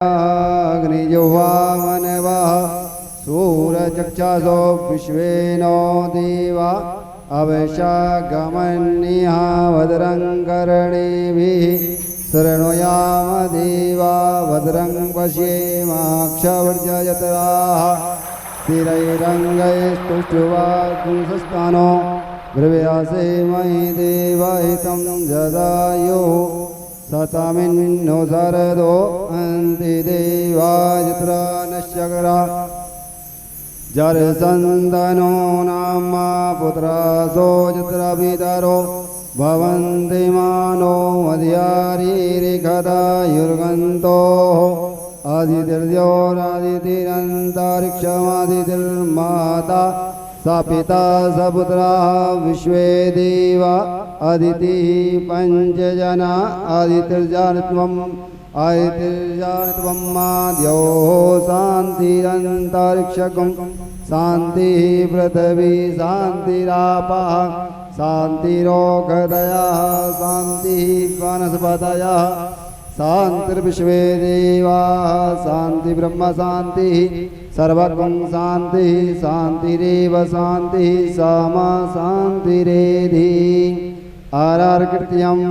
अग्निजुह्वामनवः सूरचक्षासो विश्वेनो देवा अवशागमन्यः भद्रं कर्णेभिः शृणुयाम देवा भद्रं पश्येमाक्षवर्जयत्राः स्थिरैरङ्गैस्तुष्टुवाकुंसस्तानो गृह्यासे महि देवहितं जदायुः सतमिन्नो शरदो अन्ति देवायत्र नश्यकरा जरसन्दनो नाम पुत्रासो यत्र पितरो भवन्ति मानो मध्यारीरिखदायुर्गन्तोः आदितिर्योरादितिरन्तरिक्षमादितिर्माता स पिता स पुत्राः विश्वे देवा अदितिः पञ्चजना आदितिर्जानत्वम् माद्योः शान्तिरन्तरिक्षकं शान्तिः पृथिवी शान्तिरापः शान्तिरोगदयः शान्तिः वनस्पतयः शान्तिर्विश्वे देवाः शान्ति ब्रह्म शान्तिः सर्वगं शान्तिः शान्तिरेव शान्तिः सामा शान्तिरेधि आरार्कृत्यम्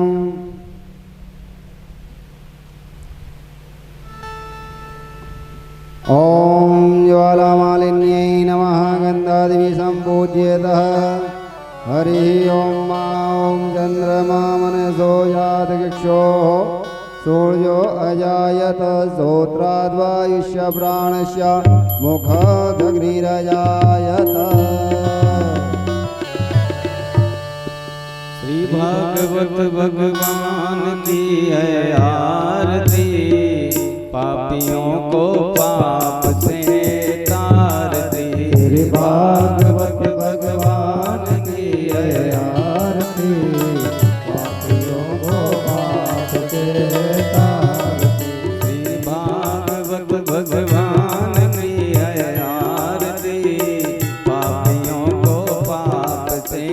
ॐ ज्वालामालिन्यै नमः गन्धादिभिः सम्पूज्येतः हरिः ॐ चन्द्रमा मनसो यादगिक्षोः सूर्यो अजायत श्रोत्राद्वायुष्य प्राणस्य मुखादग्निरजायत। श्री भागवत भगवान की है आरती, पापियों को पाप से तारती। श्री भागवत भगवान की है आरती, पापियों को पाप से तारती। श्री भागवत भगवान की है आरती, पापियों को पाप से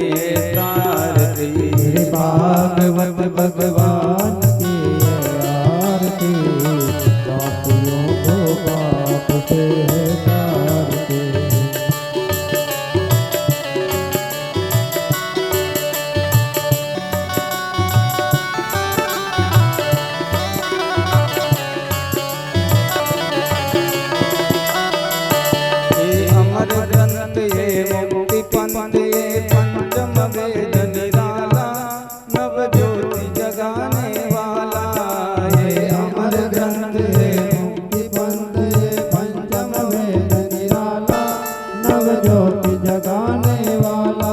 तारती। श्री भागवत भगवान की है आरती, पापियों को पाप से तारती। अमर ग्रंथ ये मुक्ति पंथ ये पंचम वेद निराला, नव ज्योति जगाने वाला। ये अमर ग्रंथ ये मुक्ति पंथ ये पंचम वेद निराला, नव ज्योति जगाने वाला।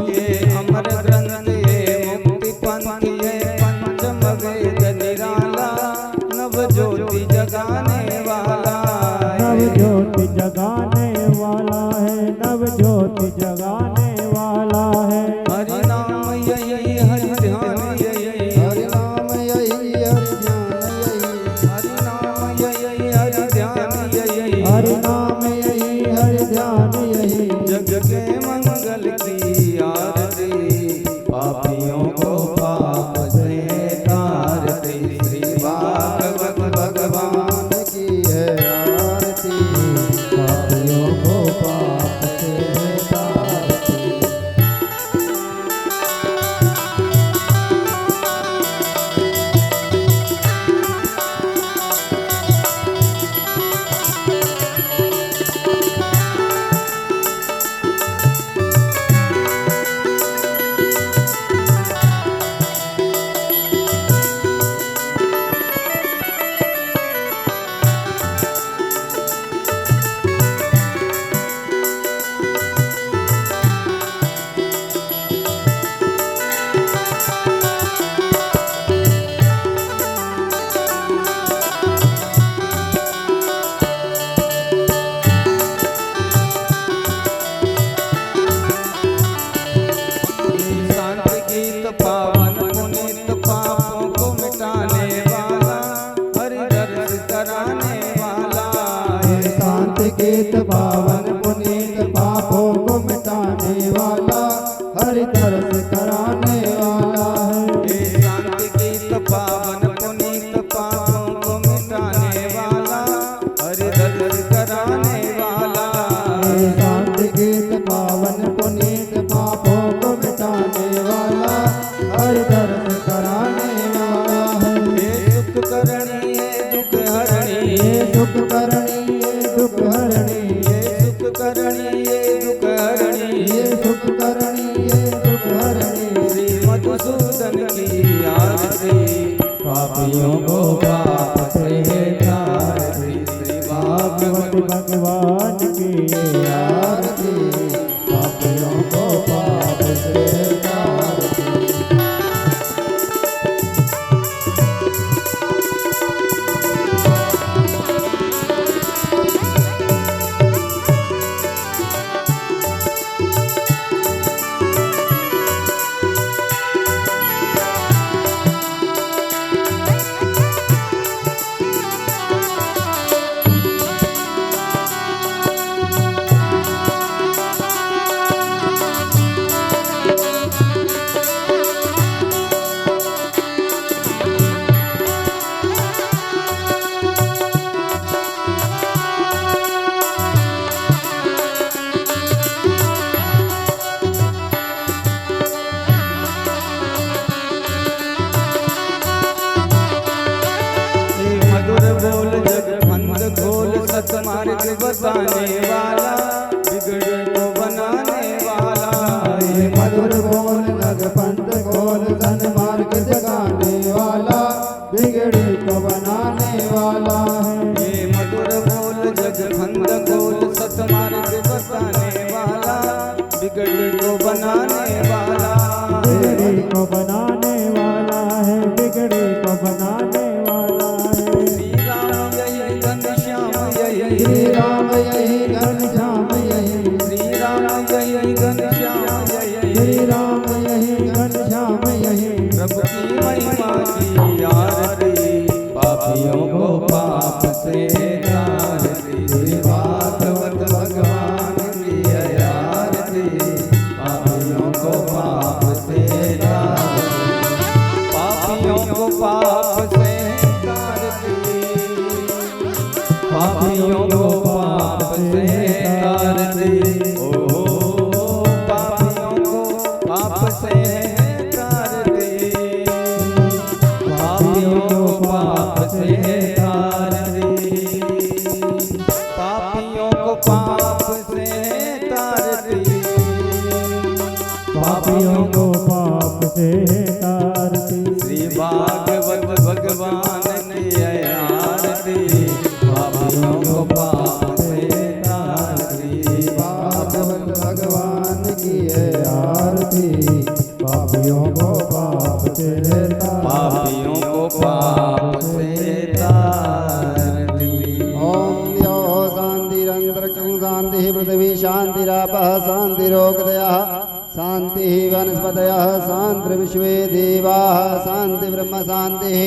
ये अमर ग्रंथ ये मुक्ति पंथ ये पंचम वेद निराला, नव ज्योति जगाने वाला। नव ज्योति जगाने वाला है, नव ज्योति जगाने वाला है। हरि नाम यही हरि ध्यान यही, हरि नाम यही हरि ध्यान यही, हरि नाम यही हरि ध्यान यही, हरि नाम यही हरि ध्यान यही। जग के मंगल की आरती, पापियों को पाप से तारती। श्री भागवत भगवान की है आरती, पापियों को पाप से तारती। शांत गीत पावन पुनीत पापों को मिटाने वाला, हरि दर्श कराने वाला। ये शांत गीत पावन पुनीत पापों को मिटाने वाला, हरि दर्श कराने वाला है। ये शांत गीत पावन पुनीत पापों को मिटाने वाला, दर्श कराने वाला। हे शांत गीत पावन पुनीत पापों को मिटाने वाला, हरि दर्श कराने वाला है। हे सुख करणी हे दुख हरणी, हे सुख करणी हे दुख हरणी, हे सुख करणी हे दुख हरणी, हे सुख करणी हे दुख हरणी। श्री मधुसूदन की आरती, पापियों को पाप से तारती, श्री भागवत भागवत भगवान की आरती, पापियों को पाप से तारती। मधुर बोल जग फंद खोल, सतमार्ग बताने वाला, बिगड़े को बनाने वाला। हे मधुर बोल नग पंथ खोल, सन्मार्ग जगाने वाला, बिगड़ी को बनाने वाला है। ये मधुर बोल जग फंद खोल, सतमार्ग बताने वाला, बिगड़े को बनाने वाला। बिगड़ी को बनाने वाला है, बिगड़ी को बनाने वाला है। श्री राम यही घनश्याम यही, श्री राम यही घनश्याम यही, श्री राम यही घनश्याम यही, श्री राम यही घनश्याम यही। प्रभु की महिमा की आरती, पापियों को पाप से तारती, श्री भागवत भगवान की आरती, पापियों को पाप से तारती, पापियों को पाप से तारती, पापियों को पाप से तारती। ओ पापियों को पाप से तारती, पापियों को पाप से तारती, पापियों को पाप से तारती, पापियों को पाप से तारती। श्री भागवत भगवान की आरती, पापियों को पाप से तारती, भागवत भगवान की है आरती, पापियों को पाप से तारती। पापियों को पाप से तारती। ओम यो शांतिरंतरिक्षं शांतिः पृथिवी शांतिरापः शांतिरोगदयः शांतिः वनस्पतयः शान्तिर्विश्वे देवाः शान्तिर्ब्रह्म शान्तिः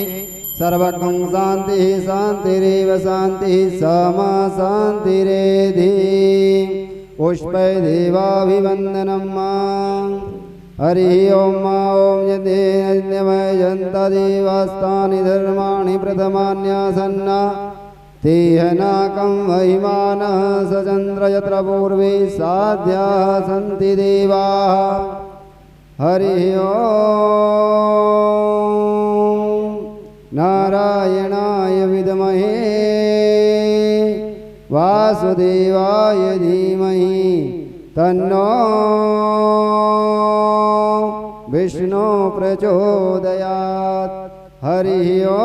सर्वगं शान्तिः शान्तिरेव शान्तिः समा शान्तिरेधि। पुष्पै देवाभिवन्दनं मा हरिः ओम ॐ यद्यमयजन्तदेवास्तानि धर्माणि प्रथमान्यासन्ना तेहनाकं महिमानः स चन्द्र यत्र पूर्वे साध्याः सन्ति देवाः। हरिः ओम नारायणाय विद्महे वासुदेवाय धीमहि तन्नो विष्णु प्रचोदयात्। हरिः ओम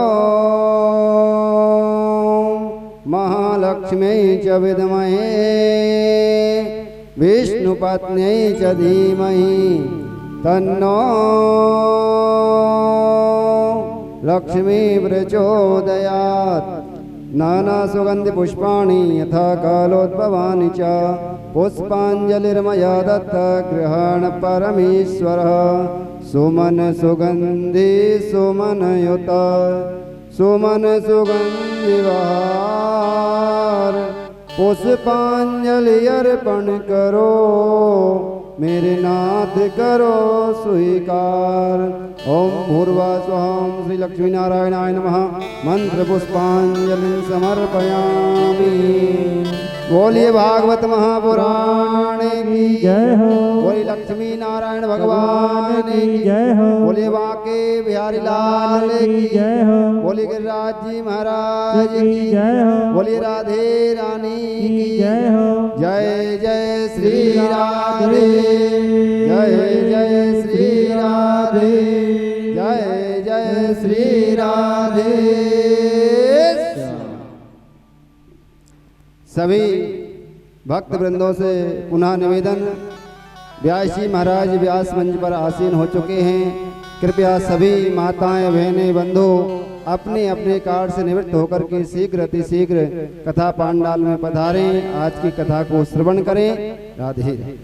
महालक्ष्म्यै च विद्महे विष्णुपत्न्यै च धीमहि तन्नो लक्ष्मी प्रचोदयात्। नानासुगन्धिपुष्पाणि यथा कालोद्भवानि च पुष्पाञ्जलिर्मया दत्त गृहाण परमेश्वरः। सुमन सुगन्धि सुमनयुत सुमन सुगन्धिवार पुष्पाञ्जलि अर्पण करो मेरे नाथ करो स्वीकार। ओम भूर्भुवः स्वः श्री लक्ष्मी नारायणाय नमः। मंत्र पुष्पांजलि समर्पयामि। बोलिए भागवत महापुराण की जय हो। बोलिए लक्ष्मी नारायण भगवान की जय हो। बोलिए बांके बिहारी लाल की जय हो। बोलिए गिरिराज जी महाराज की जय हो। बोलिए राधे रानी की जय हो। जय जय श्री राधे जय जय श्री राधे जय जय श्री राधे। सभी भक्त वृंदों से पुनः निवेदन, व्यास जी महाराज व्यास मंच पर आसीन हो चुके हैं। कृपया सभी माताएं बहनें बंधु अपने अपने कार्य से निवृत्त होकर के शीघ्र अतिशीघ्र कथा पांडाल में पधारें। आज की कथा को श्रवण करें। राधे।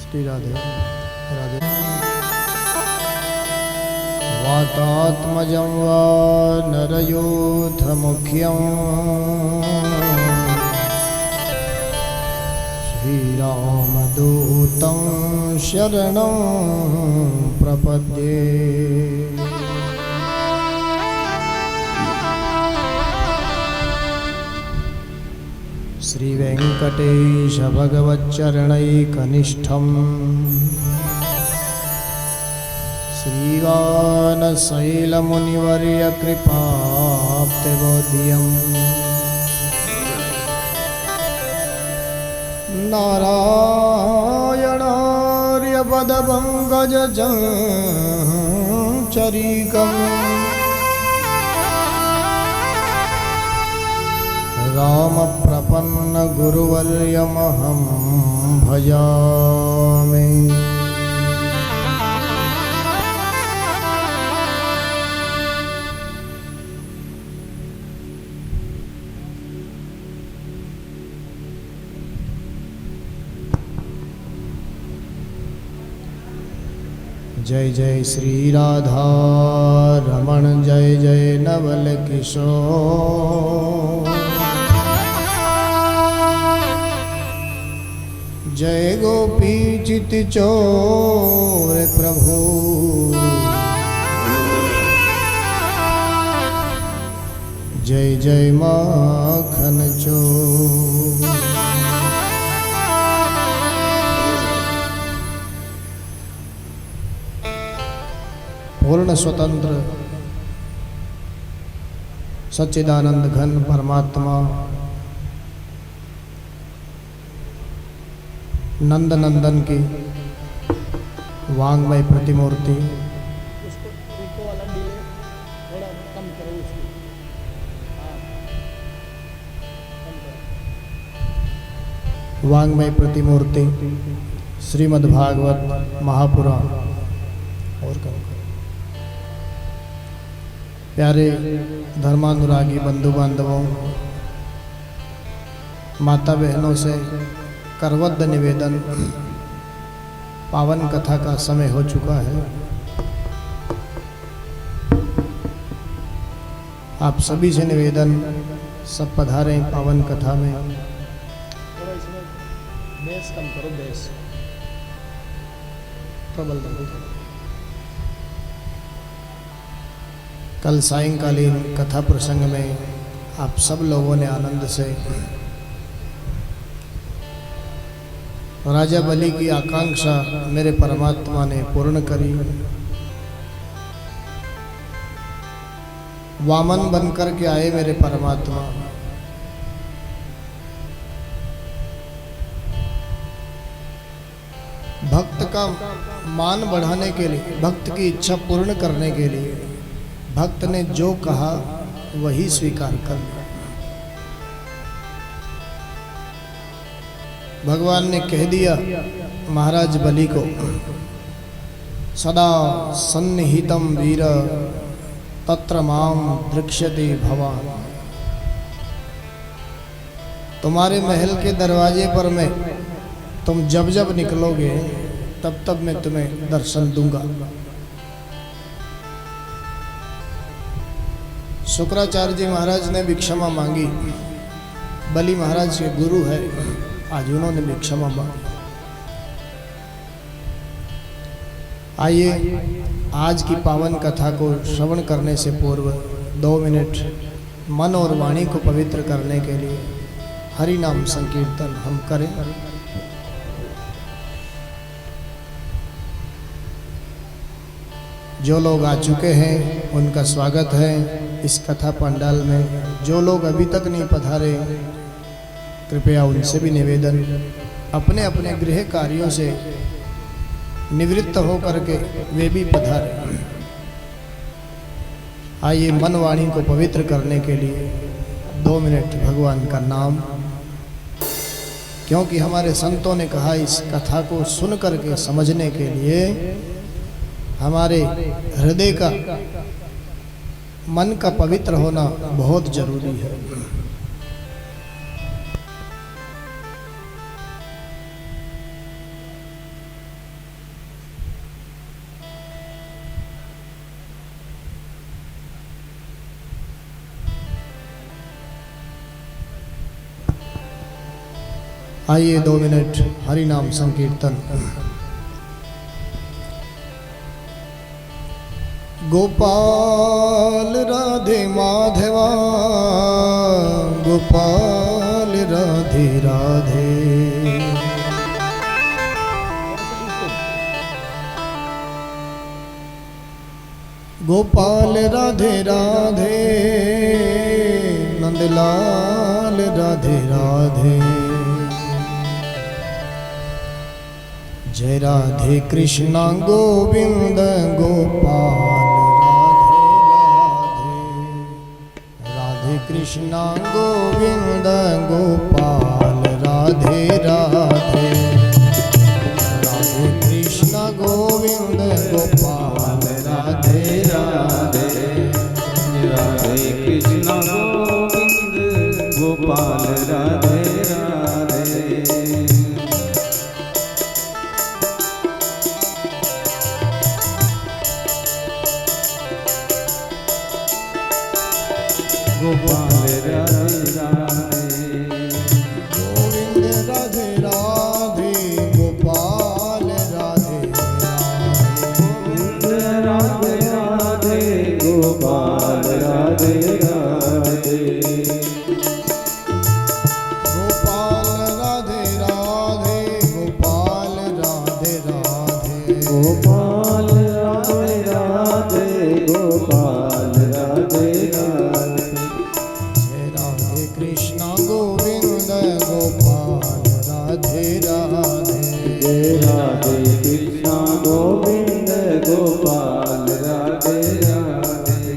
श्री राधे राधे। वातात्मजं वा नरयूथमुख्यं श्रीरामदूतं शरणं प्रपद्ये। श्रीवेङ्कटेश भगवच्चरणैकनिष्ठम् श्रीवानशैलमुनिवर्यकृपाप्तिबोध्यम् नारायणार्यपदपङ्कजचरीकम् रामप्रपन्न गुरुवर्यमहं भजामि। जय जय श्री राधा रमण जय जय नवल किशोर। जय गोपी चित चोर प्रभु। जय जय माखन चोर। पूर्ण स्वतंत्र सच्चिदानंद घन परमात्मा नंद नंदन की वांगमय प्रतिमूर्ति वांगमय प्रतिमूर्ति श्रीमद्भागवत महापुराण और प्यारे धर्मानुरागी बंधु बांधवों, माता बहनों से करवद्ध निवेदन, पावन कथा का समय हो चुका है। आप सभी से निवेदन, सब पधारें पावन कथा में। बेस कम करो, बेस प्रबल दो। कल सायंकालीन कथा प्रसंग में आप सब लोगों ने आनंद से राजा बलि की आकांक्षा मेरे परमात्मा ने पूर्ण करी। वामन बनकर के आए मेरे परमात्मा। भक्त का मान बढ़ाने के लिए, भक्त की इच्छा पूर्ण करने के लिए भक्त ने जो कहा वही स्वीकार कर लिया। भगवान ने कह दिया महाराज बलि को, सदा सन्निहितम वीर तत्र माम दृक्ष्यते भवान। तुम्हारे महल के दरवाजे पर मैं, तुम जब जब निकलोगे तब तक मैं तुम्हें दर्शन दूंगा। शुक्राचार्य जी महाराज ने भी क्षमा मांगी। बलि महाराज के गुरु है, आज उन्होंने भी क्षमा मांगी। आइए आज की पावन कथा को श्रवण करने से पूर्व 2 मिनट मन और वाणी को पवित्र करने के लिए हरि नाम संकीर्तन हम करें। जो लोग आ चुके हैं उनका स्वागत है इस कथा पंडाल में। जो लोग अभी तक नहीं पधारे, कृपया उनसे भी निवेदन, अपने अपने गृह कार्यों से निवृत्त हो करके वे भी पधारे। आइए मन वाणी को पवित्र करने के लिए 2 मिनट भगवान का नाम, क्योंकि हमारे संतों ने कहा इस कथा को सुन करके समझने के लिए हमारे हृदय का, मन का पवित्र होना बहुत जरूरी है। आइए 2 मिनट हरि नाम संकीर्तन। गोपाल राधे माधवा, गोपाल राधे राधे, गोपाल राधे राधे, नंदलाल राधे राधे। जय राधे कृष्णा गोविंद गोपाल राधे राधे, राधे कृष्णा गोविंद गोपाल राधे राधे, राधे कृष्णा गोविंद गोपाल राधे राधे, राधे कृष्ण गोविंद गोपाल राधे राधे। गोपाल राधे राधे, गोविंद राधे राधे, गोपाल राधे राधे, गोविंद राधे राधे, गोपाल राधे राधे, गोपाल राधे राधे, गोपाल राधे राधे, गोपाल राधे राधे, गोपाल राधे राधे। जय राधे कृष्णा गोविंद गोपाल राधे राधे, जय राधे कृष्ण गोविंद गोपाल राधे राधे।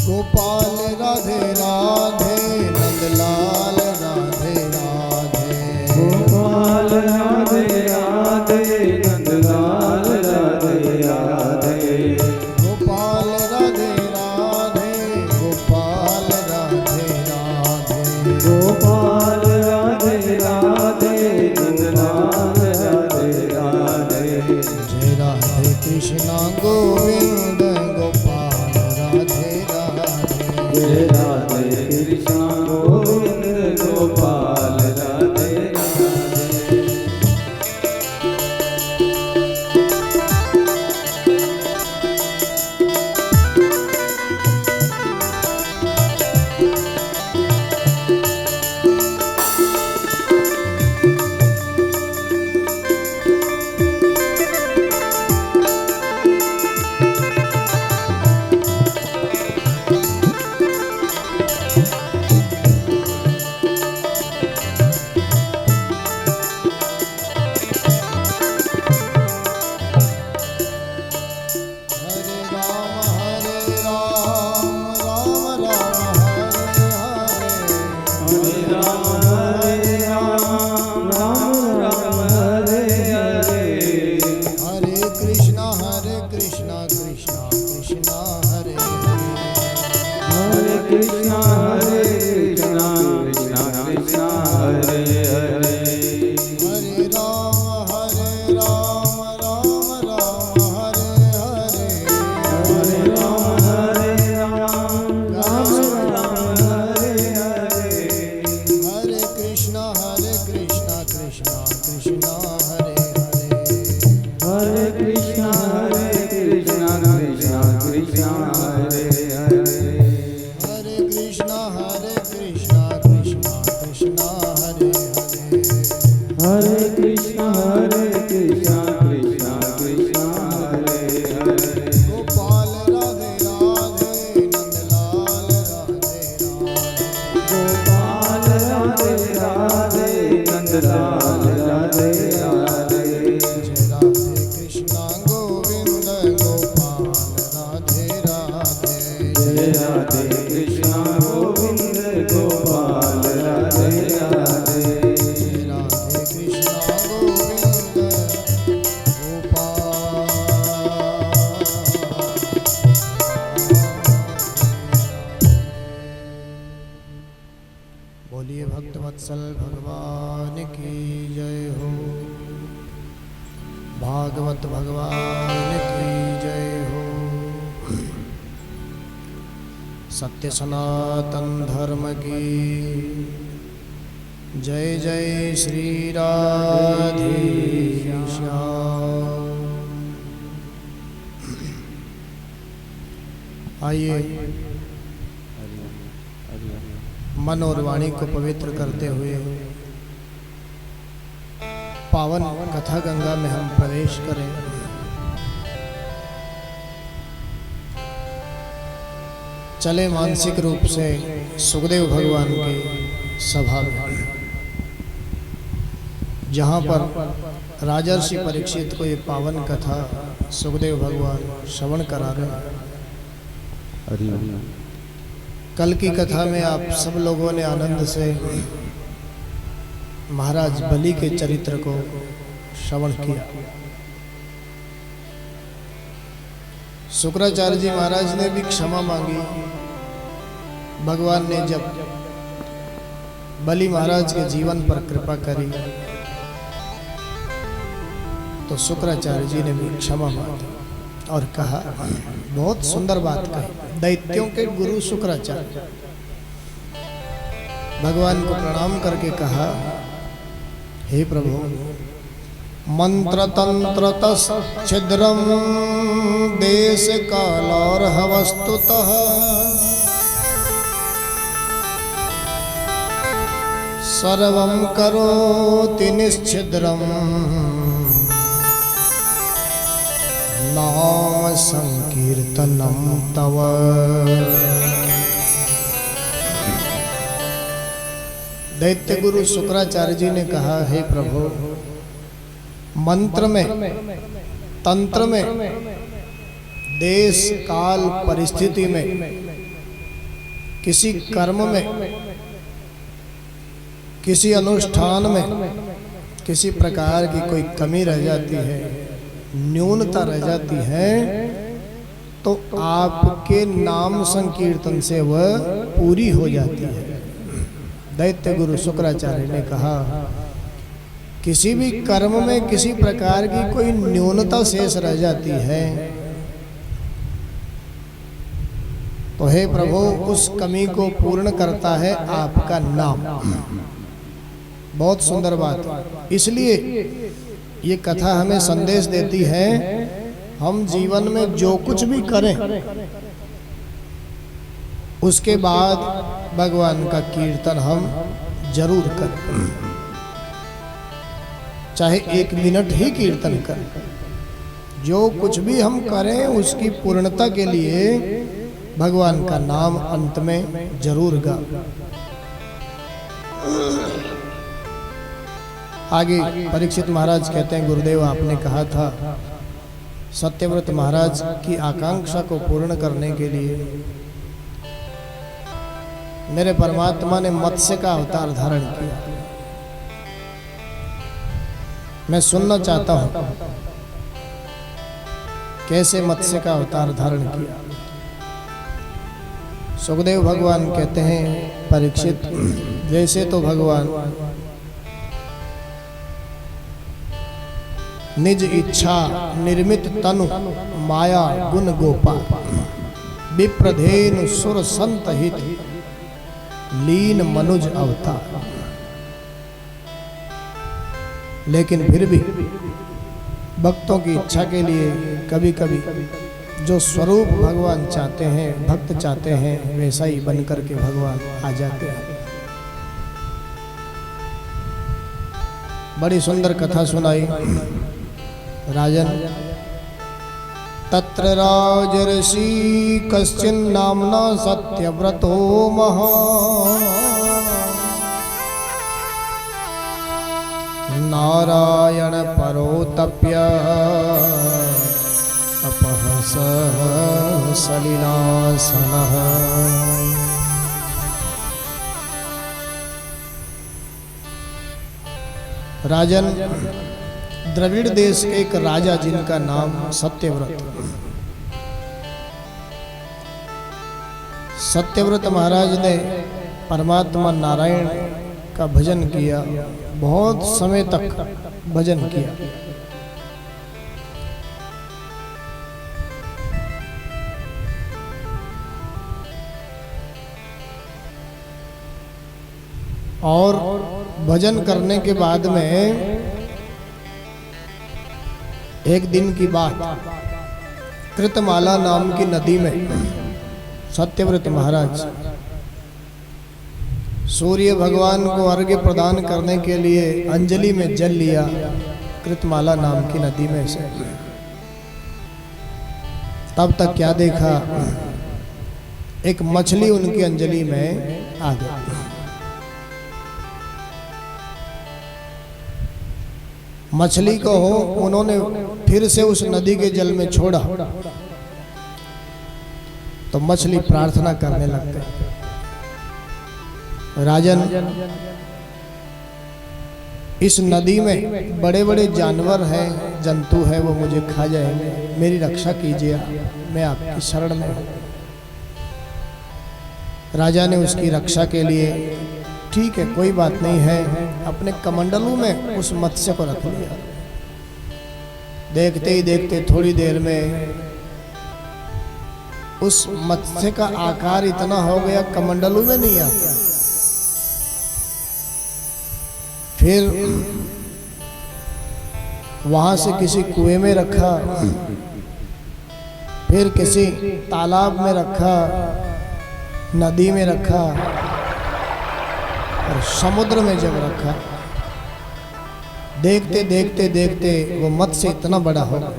गोपाल राधे राधे, नंदलाल राधे राधे, गोपाल राधे राधे, नंदलाल राधे राधे, गोपाल राधे राधे, गोपाल राधे राधे, गोपाल राधे राधे, नंदलाल राधे राधे। जय राधे कृष्णा गोविंद गोपाल राधे राधे, जय राधे कृष्ण गोविंद गोपाल राधे राधे। हरे कृष्णा कृष्णा कृष्णा हरे हरे। गोपाल राधे राधे नंदलाल राधे राधे। गोपाल राधे राधे नंदलाल राधे राधे। जय राधे कृष्णा गोविंद गोपाल राधे राधे। जय राधे कृष्णा गोविंद गोपाल राधे राधे। जय राधे कृष्णा गोविंद गोपाल। बोलिए भक्तवत्सल भगवान की जय हो। भागवत भगवान की जय हो। सत्य सनातन धर्म की जय जय श्री राधे श्याम। आइए मन और वाणी को पवित्र करते हुए पावन कथा गंगा में हम प्रवेश करें। चले मानसिक रूप से सुखदेव भगवान की सभा में, जहाँ पर राजर्षि परीक्षित को ये पावन कथा सुखदेव भगवान श्रवण करा रहे हैं। कल की कथा में आप सब लोगों ने आनंद से महाराज बलि के चरित्र को श्रवण किया। शुक्राचार्य जी महाराज ने भी क्षमा मांगी। भगवान ने जब बलि महाराज के जीवन पर कृपा करी तो शुक्राचार्य जी ने भी क्षमा मांगी और कहा, बहुत सुंदर बात कही, दैत्यों के गुरु शुक्राचार्य। भगवान को प्रणाम करके कहा, हे प्रभु, मंत्र तंत्र तच्छिद्रम देश कालार्ह वस्तुतः सर्वं करोति निश्छिद्रम नाम संकीर्तनम तव। दैत्य गुरु शुक्राचार्य जी ने कहा, हे प्रभु, मंत्र में, तंत्र में, देश काल परिस्थिति में, किसी कर्म में, किसी अनुष्ठान में किसी प्रकार की कोई कमी रह जाती है, न्यूनता रह जाती है, तो आपके नाम संकीर्तन से वह पूरी हो जाती है। दैत्य गुरु शुक्राचार्य ने कहा, किसी भी कर्म में किसी प्रकार की कोई न्यूनता शेष रह जाती है तो हे प्रभु, उस कमी को पूर्ण करता है आपका नाम। बहुत सुंदर बात। इसलिए ये कथा हमें संदेश देती है, हम जीवन में जो कुछ भी करें उसके बाद भगवान का कीर्तन हम जरूर करें, चाहे 1 मिनट ही कीर्तन करें। जो कुछ भी हम करें उसकी पूर्णता के लिए भगवान का नाम अंत में जरूर गा। आगे परीक्षित महाराज कहते हैं, गुरुदेव आपने कहा था सत्यव्रत महाराज की आकांक्षा को पूर्ण करने के लिए मेरे परमात्मा ने मत्स्य का अवतार धारण किया। मैं सुनना चाहता हूं कैसे मत्स्य का अवतार धारण किया। सुखदेव भगवान कहते हैं, परीक्षित, जैसे तो भगवान निज इच्छा निर्मित तनु माया गुण गोपाल विप्रधेनु सुर संत हित लीन मनुज अवतार। लेकिन फिर भी भक्तों की इच्छा के लिए कभी कभी जो स्वरूप भगवान चाहते हैं, भक्त चाहते हैं, वैसा ही बन करके भगवान आ जाते हैं। बड़ी सुंदर कथा सुनाई। राजन, तत्र राजर्षि कश्चिन नामना सत्यव्रतो महान् नारायण परो तप्य अपहसः सलिलासनः। राजन, द्रविड़ देश के एक राजा जिनका नाम सत्यव्रत, सत्यव्रत महाराज ने परमात्मा नारायण का भजन किया, बहुत समय तक भजन किया। और भजन करने के बाद में एक दिन की बात, कृतमाला नाम की नदी में सत्यव्रत महाराज सूर्य भगवान को अर्घ्य प्रदान करने के लिए अंजलि में जल लिया कृतमाला नाम की नदी में से। तब तक क्या देखा, एक मछली उनकी अंजलि में आ गई। मछली को उन्होंने फिर से उस नदी के जल में छोड़ा तो मछली प्रार्थना करने लग गई, राजन, इस नदी में बड़े बड़े जानवर हैं, जंतु हैं, वो मुझे खा जाएंगे, मेरी रक्षा कीजिए, मैं आपकी शरण में हूं। राजा ने उसकी रक्षा के लिए, ठीक है कोई बात नहीं है, अपने कमंडलू में उस मत्स्य को रख लिया। देखते ही देखते थोड़ी देर में उस मत्स्य का आकार इतना हो गया, कमंडलू में नहीं आ गया। फिर वहां से किसी कुएं में रखा, फिर किसी तालाब में रखा, नदी में रखा और समुद्र में जब रखा, देखते देखते देखते वो मत्स्य इतना बड़ा हो गया।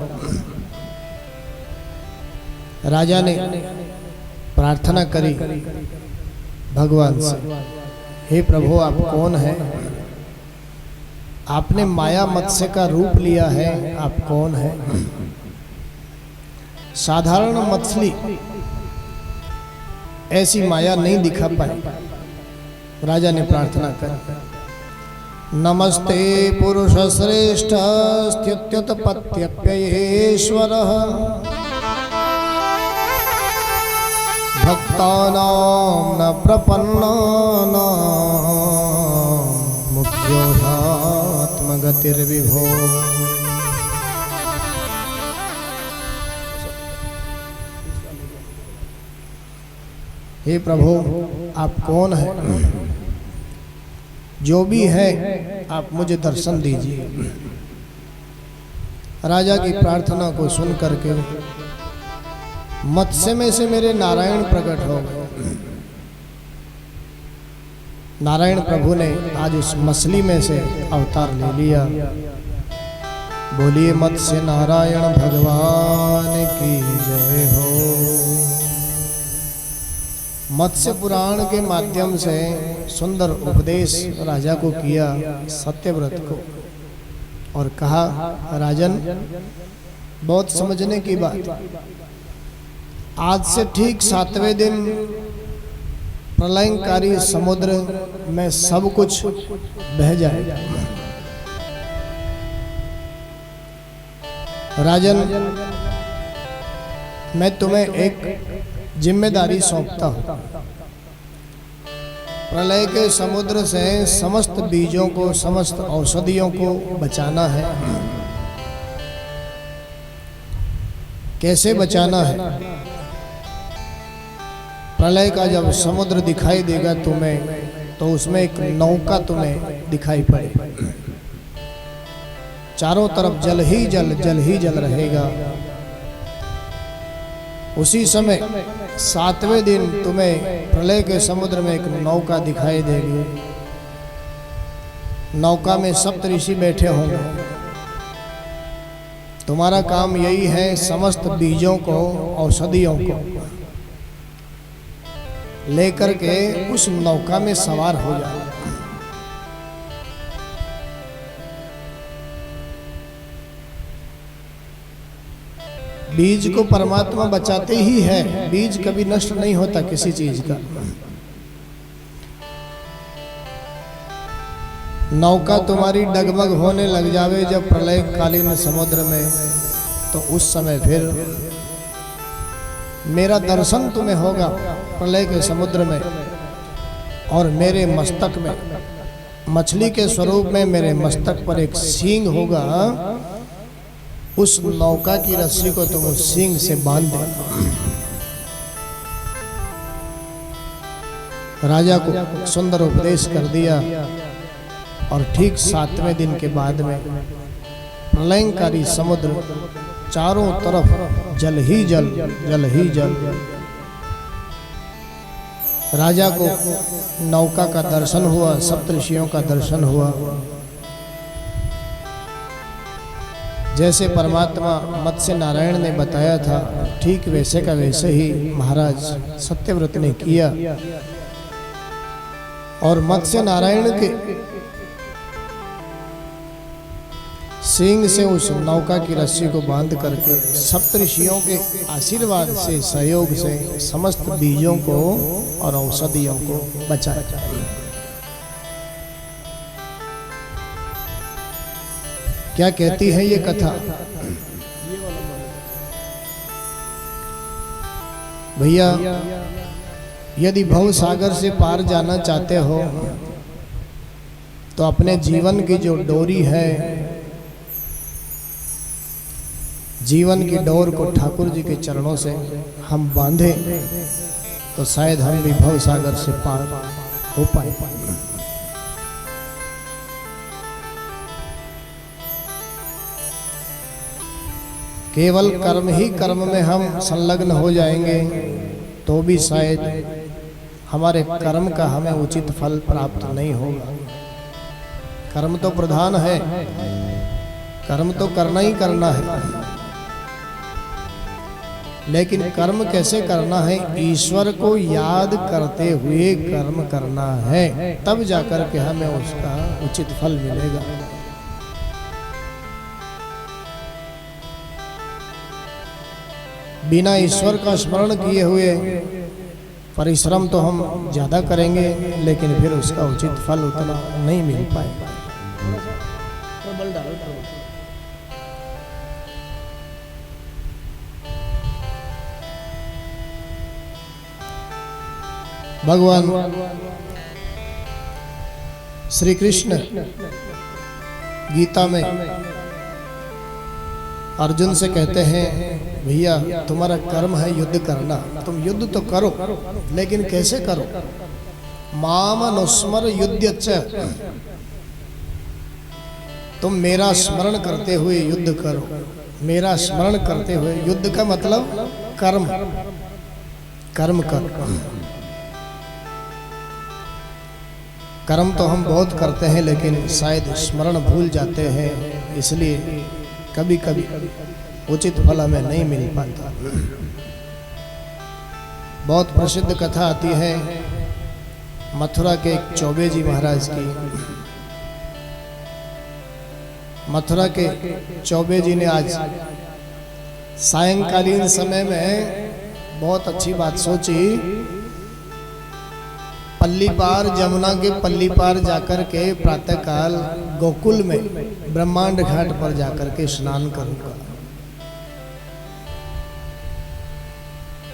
राजा ने प्रार्थना करी भगवान से, हे प्रभु आप कौन हैं? आपने माया मत्स्य का रूप लिया है, आप कौन हैं? साधारण मछली ऐसी माया नहीं दिखा पाई। राजा ने प्रार्थना करी, नमस्ते पुरुष श्रेष्ठ स्त्युत्पत्त्यप्ययेश्वरः भक्तानां न प्रपन्नानां मुख्योऽध्यात्मगतिर्विभो। हे प्रभु आप कौन हैं? जो भी है आप मुझे दर्शन दीजिए। राजा की प्रार्थना को सुन करके मत्स्य में से मेरे नारायण प्रकट हो गए। नारायण प्रभु ने आज उस मछली में से अवतार ले लिया। बोलिए मत्स्य नारायण भगवान की जय हो। मत्स्य पुराण के माध्यम से सुंदर उपदेश राजा को किया सत्यव्रत को, और कहा राजन बहुत समझने की बात, आज से ठीक 7वें दिन प्रलयंकारी समुद्र में सब कुछ बह जाएगा। राजन मैं तुम्हें एक जिम्मेदारी सौंपता हूं, प्रलय के समुद्र से समस्त बीजों को, समस्त औषधियों को बचाना है। कैसे बचाना है? प्रलय का जब समुद्र दिखाई देगा तुम्हें, तो उसमें एक नौका तुम्हें दिखाई पड़े, चारों तरफ जल ही जल, जल ही जल रहेगा। उसी समय 7वें दिन तुम्हें प्रलय के समुद्र में एक नौका दिखाई देगी। नौका में सप्तऋषि बैठे होंगे। तुम्हारा काम यही है समस्त बीजों को, औषधियों को लेकर के उस नौका में सवार हो जाओ। बीज को परमात्मा बचाते ही है, बीज कभी नष्ट नहीं होता किसी चीज का। नौका तुम्हारी डगमग होने लग जावे जब प्रलय कालीन समुद्र में, तो उस समय फिर मेरा दर्शन तुम्हें होगा प्रलय के समुद्र में, और मेरे मस्तक में मछली के स्वरूप में मेरे मस्तक पर एक सींग होगा। उस नौका की रस्सी को तुम उस सींग से बांध देना। राजा को सुंदर उपदेश कर दिया, और ठीक 7वें दिन के बाद में प्रलयंकारी समुद्र, चारों तरफ जल ही जल, जल ही जल। राजा को नौका का दर्शन हुआ, सप्तऋषियों का दर्शन हुआ। जैसे परमात्मा मत्स्य नारायण ने बताया था, ठीक वैसे का वैसे ही महाराज सत्यव्रत ने किया, और मत्स्य नारायण के सींग से उस नौका की रस्सी को बांध करके सप्तऋषियों के आशीर्वाद से, सहयोग से समस्त बीजों को और औषधियों को बचाया। क्या कहती है ये कथा? भैया, यदि भव सागर से पार जाना चाहते हो तो अपने जीवन की जो डोरी है, जीवन की डोर को ठाकुर जी के चरणों से हम बांधे तो शायद हम भी भव सागर से पार हो पाए। केवल कर्म ही कर्म में हम संलग्न हो जाएंगे तो भी शायद हमारे कर्म का हमें उचित फल प्राप्त नहीं होगा। कर्म तो प्रधान है, कर्म तो करना ही करना है, लेकिन कर्म कैसे करना है? ईश्वर को याद करते हुए कर्म करना है, तब जाकर के हमें उसका उचित फल मिलेगा। बिना ईश्वर का स्मरण किए हुए परिश्रम तो हम ज्यादा करेंगे, लेकिन फिर उसका उचित फल उतना नहीं मिल पाएगा। भगवान श्री कृष्ण गीता में अर्जुन से कहते हैं, भैया तुम्हारा कर्म है युद्ध करना, तुम युद्ध तो करो, लेकिन कैसे करो? माम अनुस्मर युद्ध च, तुम मेरा स्मरण करते हुए युद्ध करो। मेरा स्मरण करते हुए, युद्ध का मतलब कर्म, कर्म कर। कर्म तो हम बहुत करते हैं, लेकिन शायद स्मरण भूल जाते हैं, इसलिए कभी कभी उचित फल हमें नहीं मिल पाता। बहुत प्रसिद्ध कथा आती है मथुरा के एक चौबे जी महाराज की। मथुरा के चौबे जी ने आज सायंकालीन समय में बहुत अच्छी बात सोची। पल्ली पार, जमुना के पल्ली पार जाकर के प्रातःकाल गोकुल में ब्रह्मांड घाट पर जाकर के स्नान करूंगा।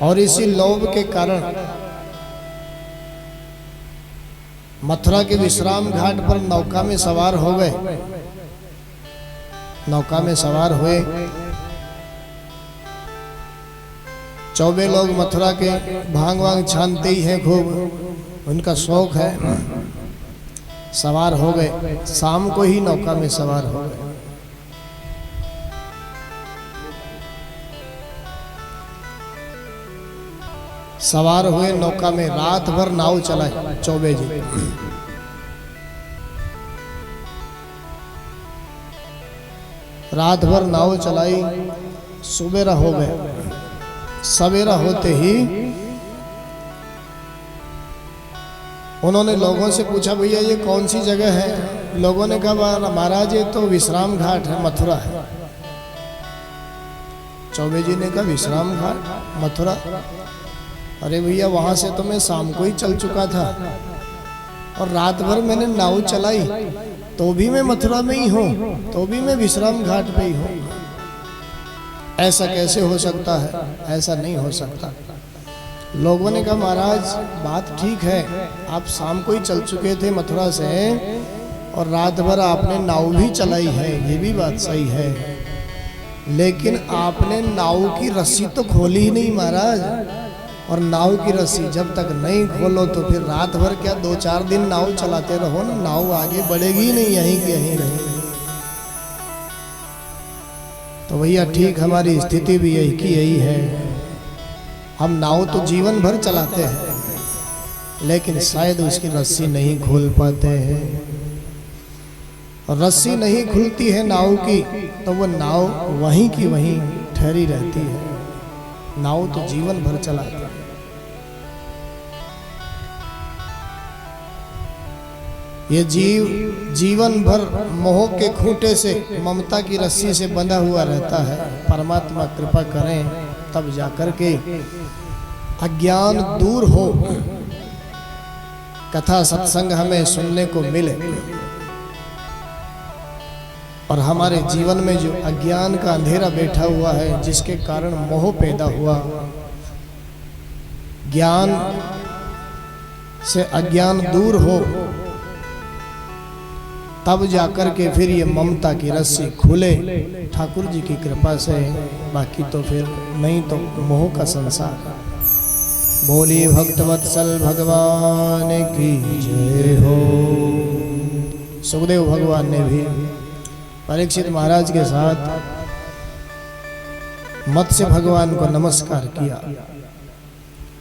और इसी लोभ के कारण मथुरा के विश्राम घाट पर नौका में सवार हो गए। नौका में सवार हुए, चौबे लोग मथुरा के भांग वांग छानते ही हैं, खूब उनका शौक है। सवार हो गए, शाम को ही नौका में सवार हो गए। सवार हुए नौका में, रात भर नाव चलाए चौबे जी। रात भर नाव चलाई, सुबेरा हो गए। सवेरा होते ही उन्होंने लोगों से पूछा, भैया ये कौन सी जगह है? लोगों ने कहा, महाराज ये तो विश्राम घाट है, मथुरा है। चौबे जी ने कहा, विश्राम घाट मथुरा? अरे भैया वहां से तो मैं शाम को ही चल चुका था और रात भर मैंने नाव चलाई, तो भी मैं मथुरा में ही हूँ, तो भी मैं विश्राम घाट पे ही हूँ। ऐसा कैसे हो सकता है? ऐसा नहीं हो सकता। लोगों ने कहा, महाराज बात ठीक है, आप शाम को ही चल चुके थे मथुरा से और रात भर आपने नाव भी चलाई है, ये भी बात सही है, लेकिन आपने नाव की रस्सी तो खोली ही नहीं महाराज। और नाव की रस्सी जब तक नहीं खोलो तो फिर रात भर क्या 2-4 दिन नाव चलाते रहो ना, नाव आगे बढ़ेगी ही नहीं, यहीं की यहीं रहेगी। तो भैया ठीक हमारी स्थिति भी यही की यही है। हम नाव तो जीवन भर चलाते हैं, लेकिन शायद उसकी रस्सी नहीं खोल पाते हैं। और रस्सी नहीं खुलती है नाव की, तो वो नाव वहीं की वहीं ठहरी रहती है। नाव तो जीवन भर चलाते हैं। ये जीव जीवन भर मोह के खूंटे से, ममता की रस्सी से बंधा हुआ रहता है। परमात्मा कृपा करें तब जाकर के अज्ञान दूर हो, कथा सत्संग हमें सुनने को मिले और हमारे जीवन में जो अज्ञान का अंधेरा बैठा हुआ है, जिसके कारण मोह पैदा हुआ, ज्ञान से अज्ञान दूर हो, तब जाकर के फिर ये ममता की रस्सी खुले ठाकुर जी की कृपा से। बाकी तो फिर नहीं तो मोह का संसार। बोली भक्तवत्सल भगवान की जय हो। सुखदेव भगवान ने भी परीक्षित महाराज के साथ मत्स्य भगवान को नमस्कार किया।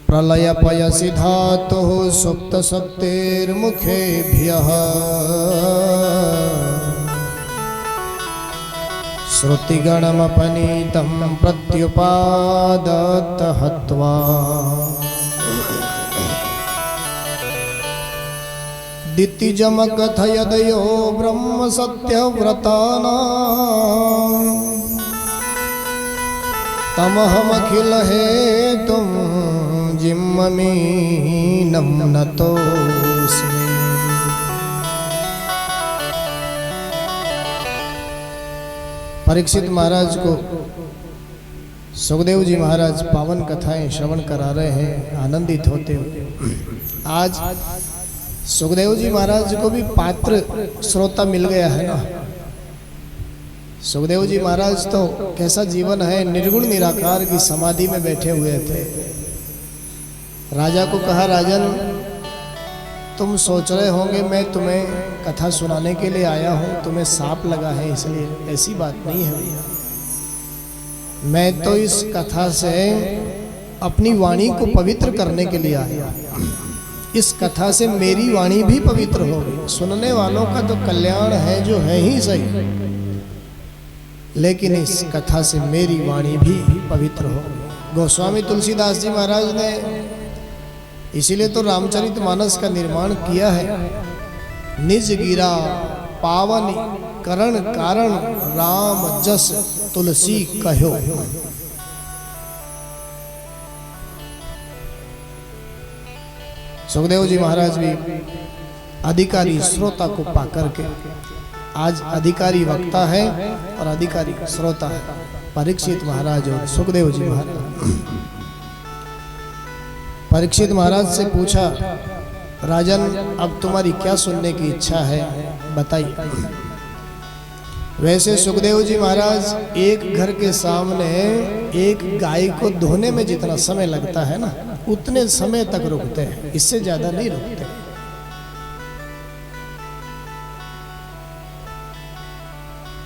प्रलय पयसि धातुः सुप्त शक्तिर्मुखेभ्यः श्रुतिगणमपनीतं प्रत्युपादत हत्वा दितिजमकथयदयो ब्रह्म सत्यव्रतानां तमहमखिल हेतुं जिम्ममीनं नतोऽस्मि। परीक्षित महाराज को सुखदेव जी महाराज पावन कथाएं श्रवण करा रहे हैं, आनंदित होते हुए। आज सुखदेव जी महाराज को भी पात्र श्रोता मिल गया है ना। सुखदेव जी महाराज तो कैसा जीवन है, निर्गुण निराकार की समाधि में बैठे हुए थे। राजा को कहा, राजन तुम सोच रहे होंगे मैं तुम्हें कथा सुनाने के लिए आया हूँ, तुम्हें सांप लगा है इसलिए। ऐसी बात नहीं है भैया, मैं तो इस कथा से अपनी वाणी को पवित्र करने के लिए आया। इस कथा से मेरी वाणी भी पवित्र होगी। सुनने वालों का तो कल्याण है जो है ही सही, लेकिन इस कथा से मेरी वाणी भी पवित्र होगी। गोस्वामी तुलसीदास जी महाराज ने इसीलिए तो रामचरितमानस का निर्माण किया है। निज गिरा पावन करण कारण राम जस तुलसी कहो। सुखदेव जी महाराज भी अधिकारी श्रोता को पाकर के आज अधिकारी वक्ता है और अधिकारी श्रोता है। परीक्षित महाराज और सुखदेव जी महाराज। परीक्षित महाराज से पूछा, राजन अब तुम्हारी क्या सुनने की इच्छा है, बताइए। वैसे सुखदेव जी महाराज एक घर के सामने एक गाय को धोने में जितना समय लगता है ना, उतने समय तक रुकते हैं, इससे ज्यादा नहीं रुकते।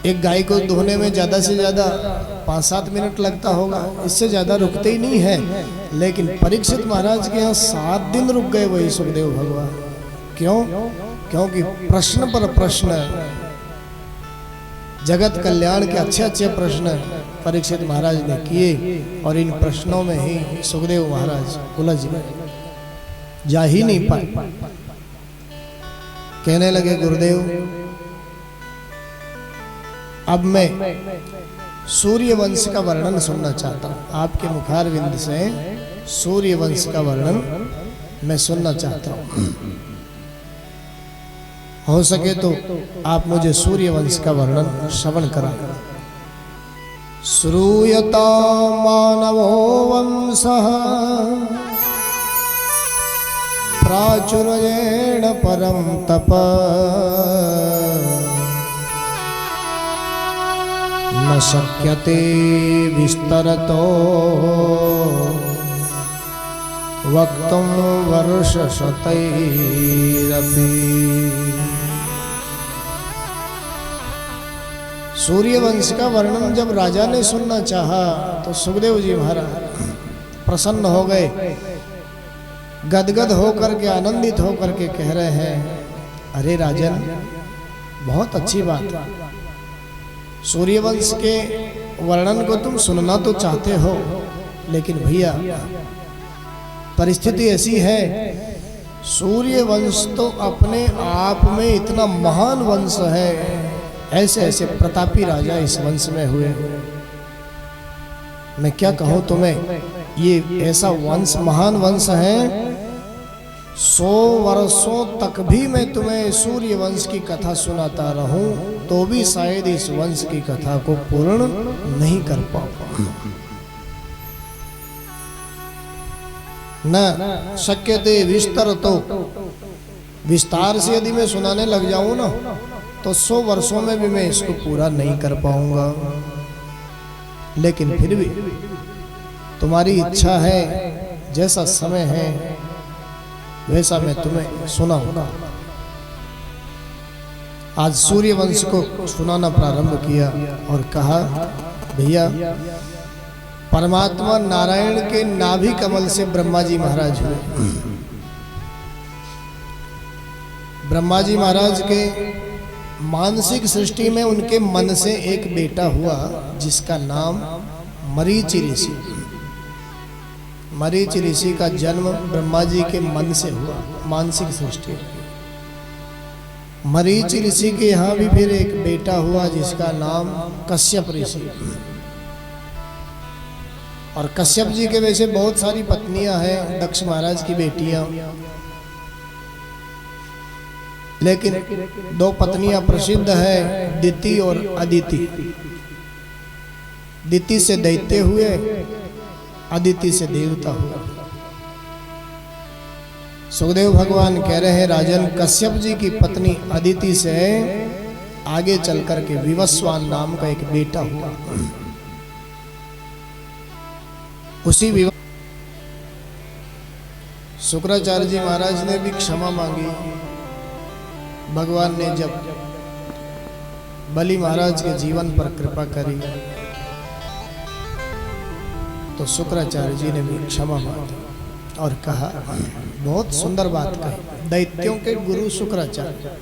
एक गाय को धोने में ज्यादा से ज्यादा 5-7 मिनट लगता होगा, इससे ज्यादा रुकते ही नहीं है। लेकिन परीक्षित महाराज के यहाँ 7 दिन रुक गए वही सुखदेव भगवान। क्यों? क्योंकि प्रश्न पर प्रश्न जगत कल्याण के अच्छे अच्छे प्रश्न परीक्षित महाराज ने किए और इन प्रश्नों में ही सुखदेव महाराज उलझ गए, जा ही नहीं पाए। कहने लगे गुरुदेव अब मैं सूर्य वंश का वर्णन सुनना चाहता हूं, आपके मुखारविंद से सूर्य वंश का वर्णन मैं सुनना चाहता हूं। हो सके तो आप मुझे सूर्य वंश का वर्णन श्रवण कराएं। श्रूयता मानवो वंशः प्राचुर्येण परं तप न शक्यते विस्तरतो वक्तुं वर्षशतैरपि। सूर्यवंश का वर्णन जब राजा ने सुनना चाहा तो सुखदेव जी महाराज प्रसन्न हो गए, गदगद होकर के आनंदित होकर के कह रहे हैं, अरे राजन बहुत अच्छी बात है, सूर्यवंश के वर्णन को तुम सुनना तो चाहते हो, लेकिन भैया परिस्थिति ऐसी है, सूर्यवंश तो अपने आप में इतना महान वंश है, ऐसे ऐसे प्रतापी राजा इस वंश में हुए। मैं क्या कहूं तुम्हें, ये ऐसा वंश महान वंश है, 100 वर्षों तक भी मैं तुम्हें सूर्य वंश की कथा सुनाता रहूं तो भी शायद इस वंश की कथा को पूर्ण नहीं कर पाऊंगा। न शक्यते विस्तर, तो विस्तार से यदि मैं सुनाने लग जाऊं ना तो 100 वर्षों में भी मैं इसको पूरा नहीं कर पाऊंगा, लेकिन फिर भी तुम्हारी इच्छा है, जैसा समय है वैसा मैं तुम्हें सुनाऊंगा। आज सूर्य वंश को सुनाना प्रारंभ किया और कहा, भैया परमात्मा नारायण के नाभि कमल से ब्रह्मा जी महाराज हुए। ब्रह्मा जी महाराज के मानसिक सृष्टि में उनके मन से एक बेटा हुआ जिसका नाम मरीचि ऋषि। मरीचि ऋषि का जन्म ब्रह्मा जी के मन से हुआ, मानसिक सृष्टि। मरीचि ऋषि के यहाँ भी फिर एक बेटा हुआ जिसका नाम कश्यप ऋषि। और कश्यप जी के वैसे बहुत सारी पत्नियां हैं, दक्ष महाराज की बेटियां, लेकिन 2 पत्नियां प्रसिद्ध है, दिति और अदिति। दिति से दैत्य हुए, अदिति से देवता हुआ। सुखदेव भगवान कह रहे हैं, राजन कश्यप जी की पत्नी अदिति से आगे चल करके विवस्वान नाम का एक बेटा हुआ। उसी शुक्राचार्य जी महाराज ने भी क्षमा मांगी। भगवान ने जब बलि महाराज के जीवन पर कृपा करी तो शुक्राचार्य जी ने भी क्षमा मांगी और कहा, बहुत सुंदर बात कही, दैत्यों के गुरु शुक्राचार्य।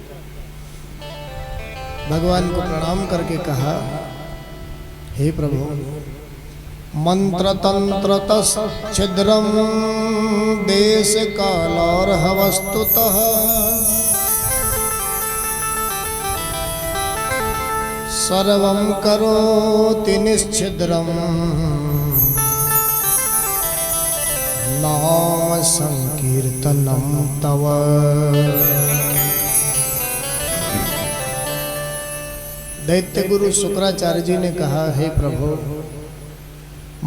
भगवान को प्रणाम करके कहा, हे प्रभु, मंत्र तंत्र छिद्रम देश कालौर्ह वस्तुतः सर्वं करोति निश्छिद्रम नाम संकीर्तनम तव। दैत्य गुरु शुक्राचार्य जी ने कहा, हे प्रभु,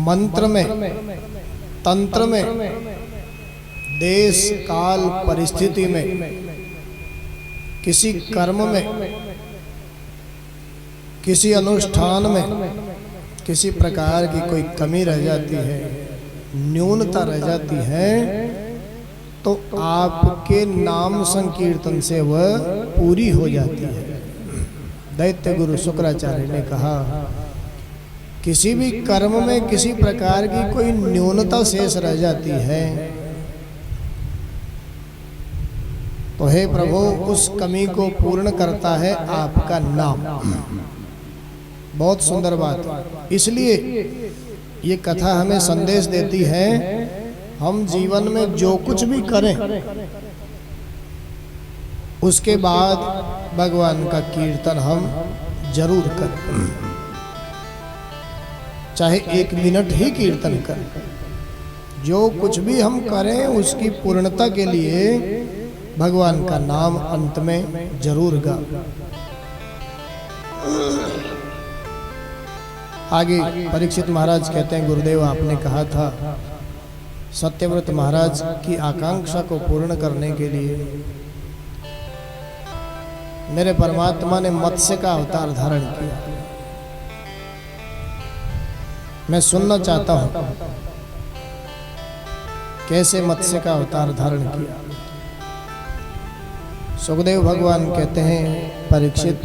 मंत्र में, तंत्र में, देश काल परिस्थिति में, किसी कर्म में, किसी अनुष्ठान में किसी प्रकार की कोई कमी रह जाती है, न्यूनता रह जाती है, तो आपके नाम संकीर्तन से वह पूरी हो जाती है। दैत्य गुरु शुक्राचार्य ने कहा, किसी भी कर्म में किसी प्रकार की कोई न्यूनता शेष रह जाती है तो हे प्रभु, उस कमी को पूर्ण करता है आपका नाम। बहुत सुंदर बात। इसलिए ये कथा हमें संदेश देती है, हम जीवन में जो कुछ भी करें उसके बाद भगवान का कीर्तन हम जरूर करें, चाहे 1 मिनट ही कीर्तन करें। जो कुछ भी हम करें उसकी पूर्णता के लिए भगवान का नाम अंत में जरूर गा। आगे परीक्षित महाराज कहते हैं, गुरुदेव आपने कहा था सत्यव्रत महाराज की आकांक्षा को पूर्ण करने के लिए मेरे परमात्मा ने मत्स्य का अवतार धारण किया। मैं सुनना चाहता हूं कैसे मत्स्य का अवतार धारण किया। सुखदेव भगवान कहते हैं, परीक्षित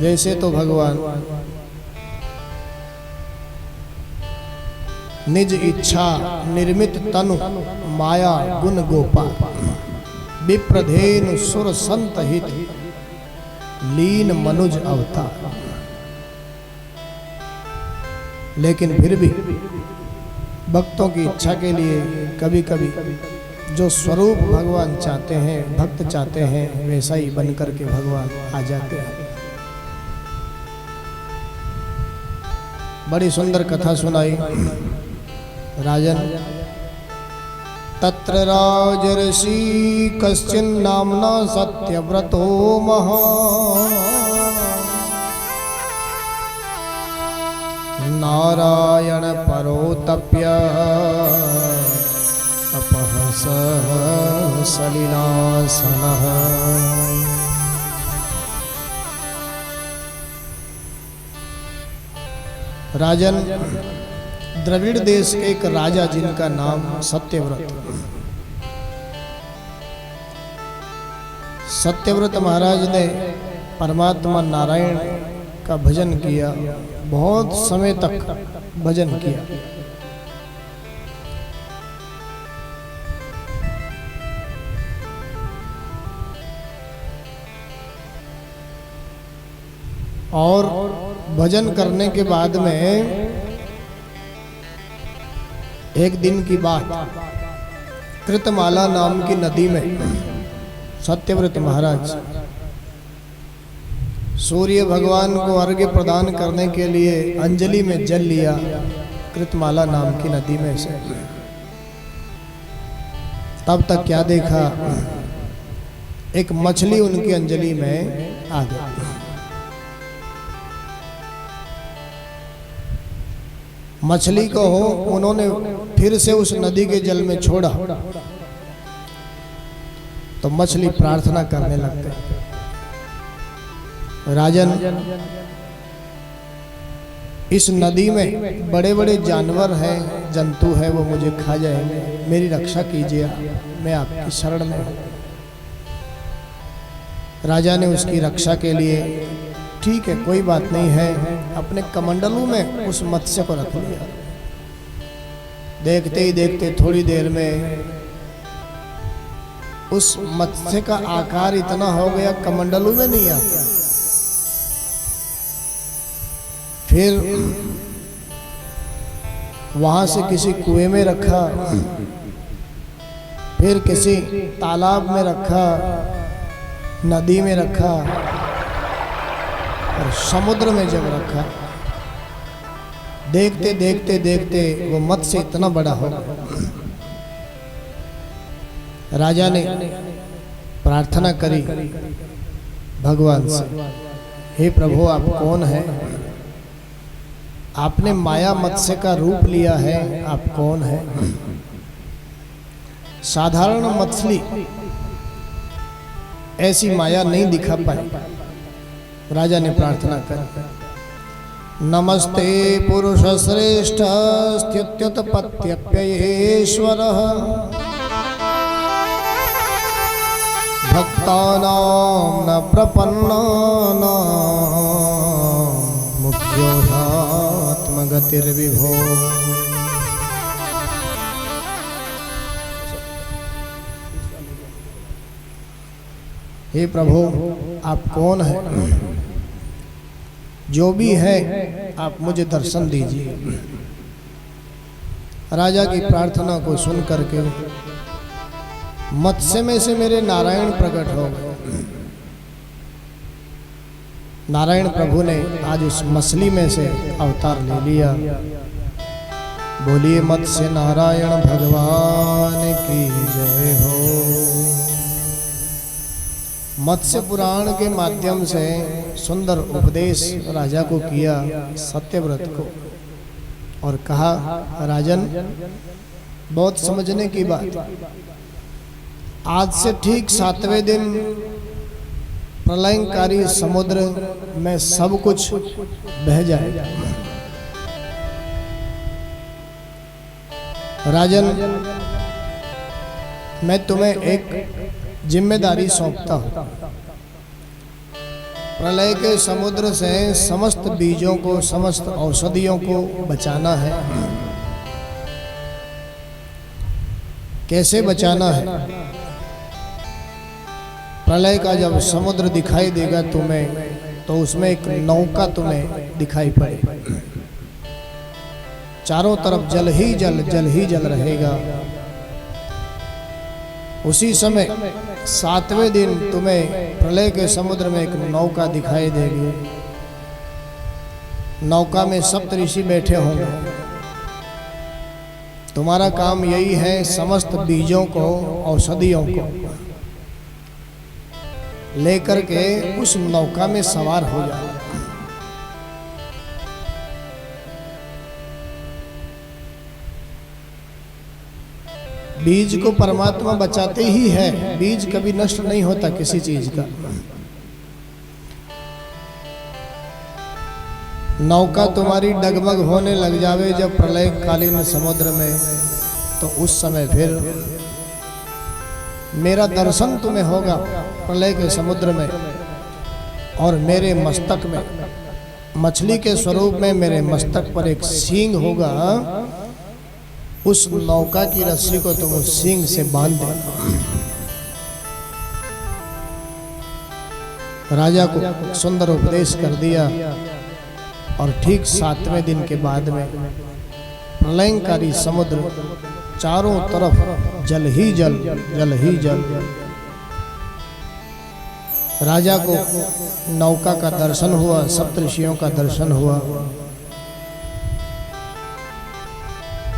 जैसे तो भगवान निज इच्छा निर्मित तनु माया गुण गोपा विप्रधेनु सुर संत हित लीन मनुज अवतार। लेकिन फिर भी भक्तों की इच्छा के लिए कभी कभी जो स्वरूप भगवान चाहते हैं, भक्त चाहते हैं, वैसा ही बनकर के भगवान आ जाते हैं। बड़ी सुंदर कथा सुनाई राजन। तत्र राजर्षि कश्चिन नामना सत्यव्रतो महान् नारायण परो तप्य अपहस सलिलासनः। राजन, द्रविड़ देश के एक राजा जिनका नाम सत्यव्रत। सत्यव्रत महाराज ने परमात्मा नारायण का भजन किया, बहुत समय तक भजन किया। और भजन करने के बाद में एक दिन की बात, कृतमाला नाम की नदी में सत्यव्रत महाराज सूर्य भगवान को अर्घ्य प्रदान करने के लिए अंजलि में जल लिया कृतमाला नाम की नदी में से। तब तक क्या देखा, एक मछली उनकी अंजलि में आ गई। मछली को उन्होंने फिर से उस नदी के जल में छोड़ा तो मछली प्रार्थना करने लग गई, राजन इस नदी में बड़े बड़े जानवर हैं, जंतु हैं, वो मुझे खा जाएंगे, मेरी रक्षा कीजिए, मैं आपकी शरण में हूं। राजा ने उसकी रक्षा के लिए, ठीक है कोई बात नहीं है, अपने कमंडलू में उस मत्स्य को रख लिया। देखते ही देखते थोड़ी देर में उस मत्स्य का आकार इतना हो गया, कमंडलू में नहीं आ गया। फिर वहां से किसी कुएं में रखा, फिर किसी तालाब में रखा, नदी में रखा और समुद्र में जब रखा, देखते देखते देखते वो मत्स्य इतना बड़ा हो गया। राजा ने प्रार्थना करी भगवान से, हे प्रभु आप कौन हैं? आपने माया मत्स्य का रूप लिया है, आप कौन हैं? साधारण मछली ऐसी माया नहीं दिखा पाई। राजा ने प्रार्थना करी, नमस्ते पुरुष श्रेष्ठ स्त्युत्पत्त्यप्ययेश्वरः भक्तानां न प्रपन्नानां मुख्यो ह्यात्मगतिर्विभो। हे प्रभु आप कौन हैं? जो भी है आप मुझे दर्शन दीजिए। राजा की प्रार्थना को सुन करके मत्स्य में से मेरे नारायण प्रकट हो गए। नारायण प्रभु ने आज उस मछली में से अवतार ले लिया। बोलिए मत्स्य नारायण भगवान की जय हो। मत्स्य पुराण के माध्यम से सुंदर उपदेश राजा को किया, सत्यव्रत को, और कहा राजन बहुत समझने की बात, आज से ठीक 7वें दिन प्रलयंकारी समुद्र में सब कुछ बह जाएगा। राजन मैं तुम्हें एक जिम्मेदारी सौंपता हूं। प्रलय के समुद्र से समस्त बीजों को, समस्त औषधियों को बचाना है। कैसे बचाना है? प्रलय का जब समुद्र दिखाई देगा तुम्हें, तो उसमें एक नौका तुम्हें दिखाई पड़े। चारों तरफ जल ही जल, जल ही जल रहेगा। उसी समय 7वें दिन तुम्हें प्रलय के समुद्र में एक नौका दिखाई देगी। नौका में सप्तऋषि बैठे होंगे। तुम्हारा काम यही है, समस्त बीजों को, औषधियों को लेकर के उस नौका में सवार हो जाओ। बीज को परमात्मा बचाते ही है। बीज कभी नष्ट नहीं होता किसी चीज का। नौका तुम्हारी डगमग होने लग जावे जब प्रलय कालीन समुद्र में, तो उस समय फिर मेरा दर्शन तुम्हें होगा प्रलय के समुद्र में, और मेरे मस्तक में, मछली के स्वरूप में मेरे मस्तक पर एक सींग होगा। उस नौका की रस्सी को तुम उस सींग से बांध देना। राजा को सुंदर उपदेश कर दिया, और ठीक 7वें दिन के बाद में प्रलयंकारी समुद्र, चारों तरफ जल ही जल, जल ही जल। राजा को नौका का दर्शन हुआ, सप्तऋषियों का दर्शन हुआ।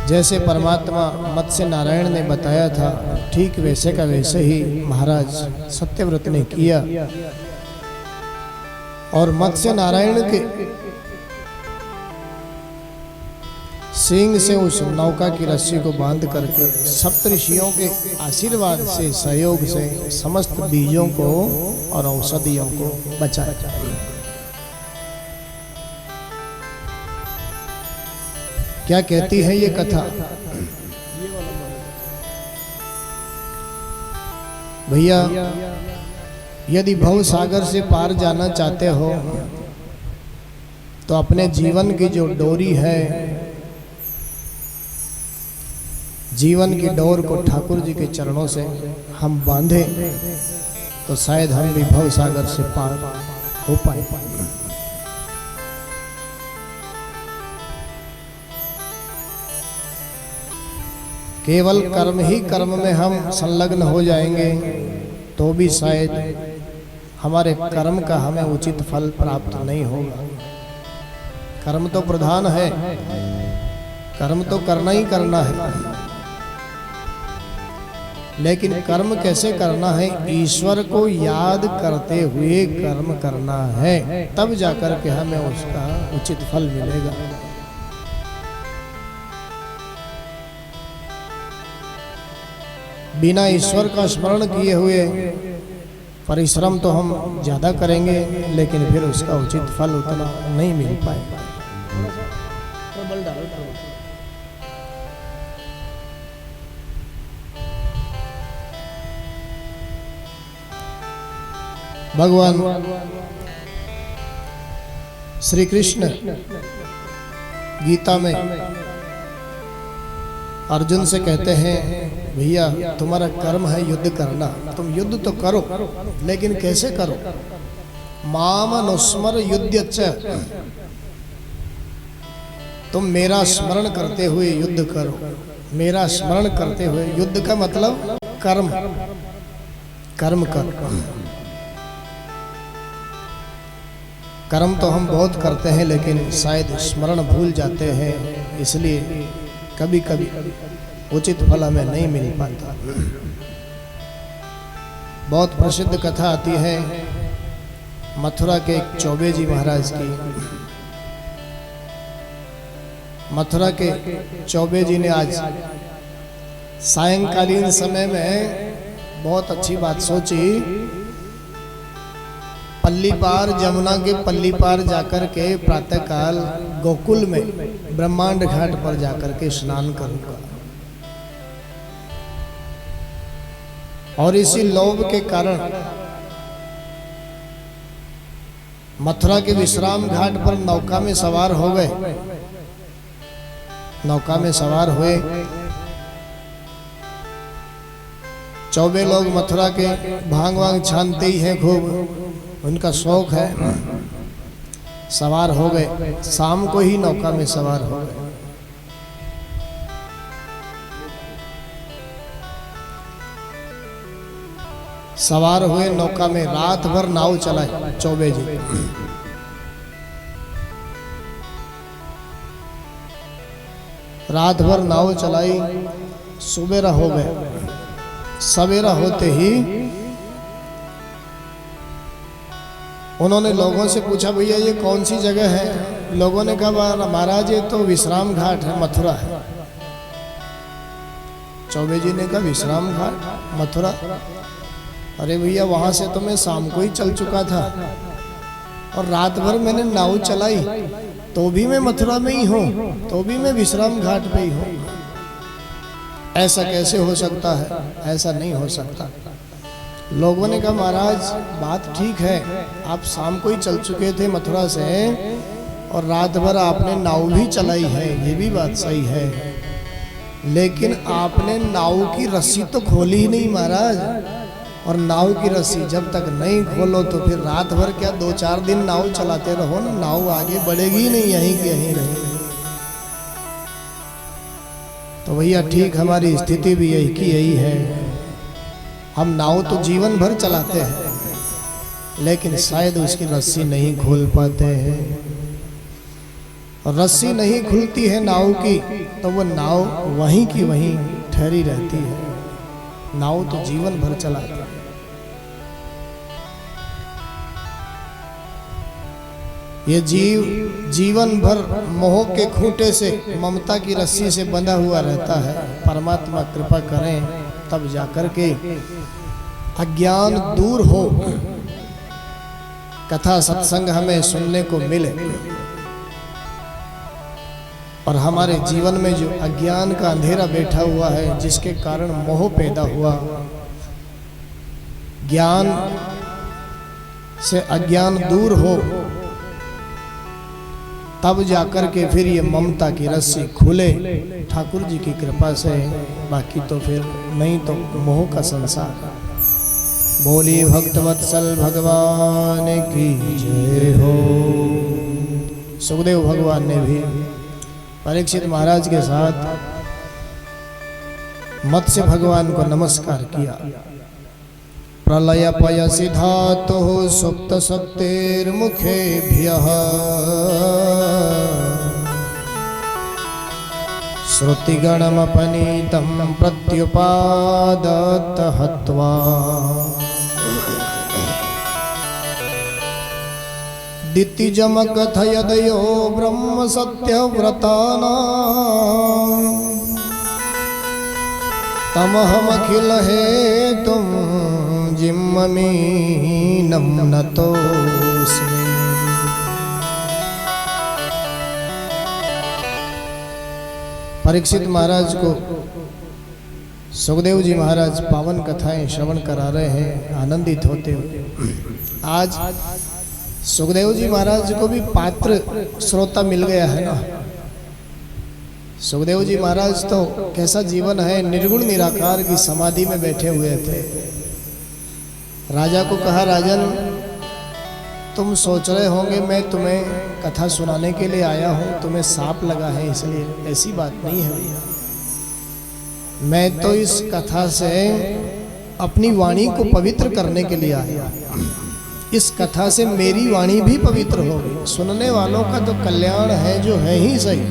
जैसे परमात्मा मत्स्य नारायण ने बताया था, ठीक वैसे का वैसे ही महाराज सत्यव्रत ने किया, और मत्स्य नारायण के सींग से उस नौका की रस्सी को बांध करके सप्तऋषियों के आशीर्वाद से, सहयोग से समस्त बीजों को और औषधियों को बचाया। क्या कहती है ये कथा? भैया यदि भव सागर से पार जाना चाहते हो, तो अपने जीवन की जो डोरी है, जीवन की डोर को ठाकुर जी के चरणों से हम बांधे, तो शायद हम भी भव सागर से पार हो पाए। केवल कर्म ही कर्म में हम संलग्न हो जाएंगे, तो भी शायद हमारे कर्म का हमें उचित फल प्राप्त नहीं होगा। कर्म तो प्रधान है, कर्म तो करना ही करना है, लेकिन कर्म कैसे करना है? ईश्वर को याद करते हुए कर्म करना है, तब जाकर के हमें उसका उचित फल मिलेगा। बिना ईश्वर का स्मरण किए हुए परिश्रम तो हम ज़्यादा करेंगे, लेकिन फिर उसका उचित फल उतना नहीं मिल पाएगा। भगवान श्री कृष्ण गीता में अर्जुन से कहते हैं, भैया तुम्हारा कर्म है युद्ध करना, तुम युद्ध तो करो, लेकिन कैसे करो? माम अनुस्मर युद्ध च, तुम मेरा स्मरण करते हुए युद्ध करो। मेरा स्मरण करते हुए, युद्ध का मतलब कर्म, कर्म कर। कर्म तो हम बहुत करते हैं लेकिन शायद स्मरण भूल जाते हैं, इसलिए कभी कभी उचित फल हमें नहीं मिल पाता। बहुत प्रसिद्ध कथा आती है मथुरा के एक चौबे जी महाराज की। मथुरा के चौबे जी ने आज सायंकालीन समय में बहुत अच्छी बात सोची। पल्ली पार, जमुना के पल्ली पार जाकर के प्रातःकाल गोकुल में ब्रह्मांड घाट पर जाकर के स्नान करूंगा। और इसी लोभ के कारण मथुरा के विश्राम घाट पर नौका में सवार हो गए। नौका में सवार हुए चौबे लोग मथुरा के भांग वांग छानते ही हैं, खूब उनका शौक है। सवार हो गए, शाम को ही नौका में सवार हो गए। सवार हुए नौका में, रात भर नाव चलाए चौबे जी। रात भर नाव चलाई, सुबेरा हो गए। सवेरा होते ही उन्होंने लोगों से पूछा, भैया ये कौन सी जगह है? लोगों ने कहा, महाराज ये तो विश्राम घाट है, मथुरा है। चौबे जी ने कहा, विश्राम घाट मथुरा? अरे भैया वहां से तो मैं शाम को ही चल चुका था और रात भर मैंने नाव चलाई, तो भी मैं मथुरा में ही हूँ, तो भी मैं विश्राम घाट पे ही हूँ। ऐसा कैसे हो सकता है? ऐसा नहीं हो सकता। लोगों ने कहा, महाराज बात ठीक है, आप शाम को ही चल चुके थे मथुरा से और रात भर आपने नाव भी चलाई है, ये भी बात सही है, लेकिन आपने नाव की रस्सी तो खोली ही नहीं महाराज। और नाव की रस्सी जब तक नहीं खोलो तो फिर रात भर क्या 2-4 दिन नाव चलाते रहो ना, नाव आगे बढ़ेगी ही नहीं, यहीं की यहीं रहेगी। तो भैया ठीक, हमारी स्थिति भी यही की यही है। हम नाव तो जीवन भर चलाते हैं लेकिन शायद उसकी रस्सी नहीं खोल पाते हैं। और रस्सी नहीं खुलती है नाव की तो वो नाव वहीं की वहीं ठहरी रहती है। नाव तो जीवन भर चलाते हैं। ये जीव जीवन भर मोह के खूंटे से, ममता की रस्सी से बंधा हुआ रहता है। परमात्मा कृपा करें तब जाकर के अज्ञान दूर हो, कथा सत्संग हमें सुनने को मिले और हमारे जीवन में जो अज्ञान का अंधेरा बैठा हुआ है, जिसके कारण मोह पैदा हुआ, ज्ञान से अज्ञान दूर हो, तब जाकर के फिर ये ममता की रस्सी खुले ठाकुर जी की कृपा से। बाकी तो फिर नहीं तो मोह का संसार। बोली भक्तवत्सल भगवान की जय हो। सुखदेव भगवान ने भी परीक्षित महाराज के साथ मत्स्य भगवान को नमस्कार किया। प्रलय पयसि धातुः सुप्त शक्तिर्मुखेभ्यः श्रुतिगणमपनीतं प्रत्युपादत हत्वा दितिजमकथयदयो ब्रह्म सत्यव्रतानां तमहमखिल हेतुं जिम्ममीनं नतोऽस्मि। परीक्षित महाराज को सुखदेव जी महाराज पावन कथाएं श्रवण करा रहे हैं, आनंदित होते हुए। आज सुखदेव जी महाराज को भी पात्र श्रोता मिल गया है ना। सुखदेव जी महाराज तो कैसा जीवन है, निर्गुण निराकार की समाधि में बैठे हुए थे। राजा को कहा, राजन तुम सोच रहे होंगे मैं तुम्हें कथा सुनाने के लिए आया हूँ, तुम्हें सांप लगा है इसलिए, ऐसी बात नहीं है भैया। मैं तो इस कथा से अपनी वाणी को पवित्र करने के लिए आया। इस कथा से मेरी वाणी भी पवित्र होगी। सुनने वालों का तो कल्याण है जो है ही सही,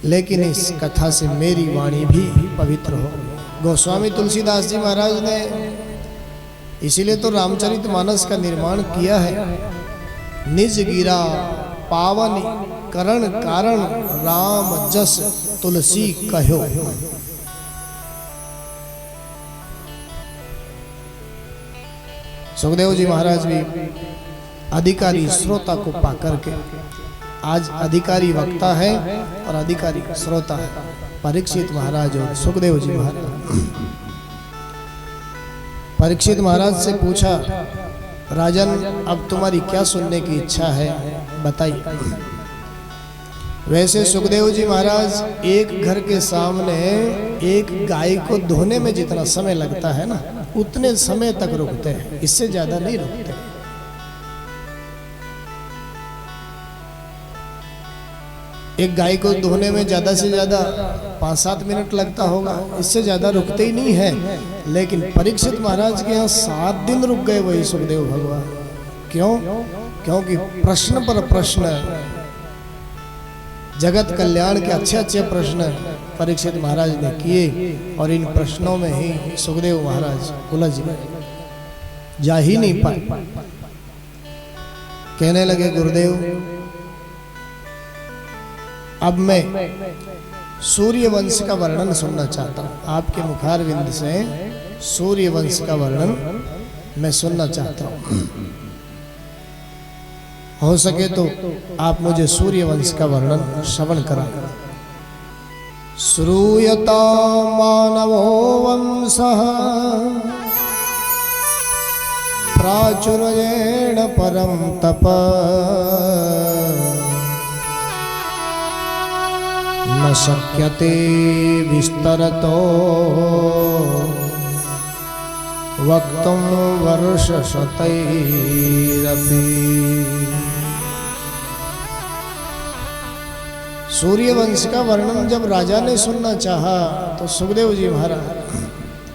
लेकिन इस कथा से मेरी वाणी भी पवित्र होगी। गोस्वामी तुलसीदास जी महाराज ने इसीलिए तो रामचरितमानस का निर्माण किया है। निज गिरा पावन करण कारण राम जस तुलसी कहो। सुखदेव जी महाराज भी अधिकारी श्रोता को पाकर के, आज अधिकारी वक्ता है और अधिकारी श्रोता है, परीक्षित महाराज और सुखदेव जी महाराज। परीक्षित महाराज से पूछा, राजन अब तुम्हारी क्या सुनने की इच्छा है, बताइए। वैसे सुखदेव जी महाराज एक घर के सामने एक गाय को धोने में जितना समय लगता है ना, उतने समय तक रुकते हैं, इससे ज्यादा नहीं रुकते। एक गाय को धोने में ज्यादा से ज्यादा 5-7 मिनट लगता होगा, इससे ज्यादा रुकते ही नहीं है। लेकिन परीक्षित महाराज के यहाँ 7 दिन रुक गए वही सुखदेव भगवान। क्यों? क्योंकि प्रश्न पर प्रश्न, जगत कल्याण के अच्छे अच्छे प्रश्न परीक्षित महाराज ने किए और इन प्रश्नों में ही सुखदेव महाराज उलझ गए, जा ही नहीं पाए। कहने लगे, गुरुदेव अब मैं सूर्य वंश का वर्णन सुनना चाहता हूँ। आपके मुखारविंद से सूर्य वंश का वर्णन मैं सुनना चाहता हूँ। हो सके तो आप मुझे सूर्य वंश का वर्णन श्रवण कराएं। श्रूयता मानवो वंशः प्राचुर्येण परम तप न शक्यते विस्तरतो वक्तुं वर्षशतैरपि। सूर्यवंश का वर्णन जब राजा ने सुनना चाहा तो सुखदेव जी महाराज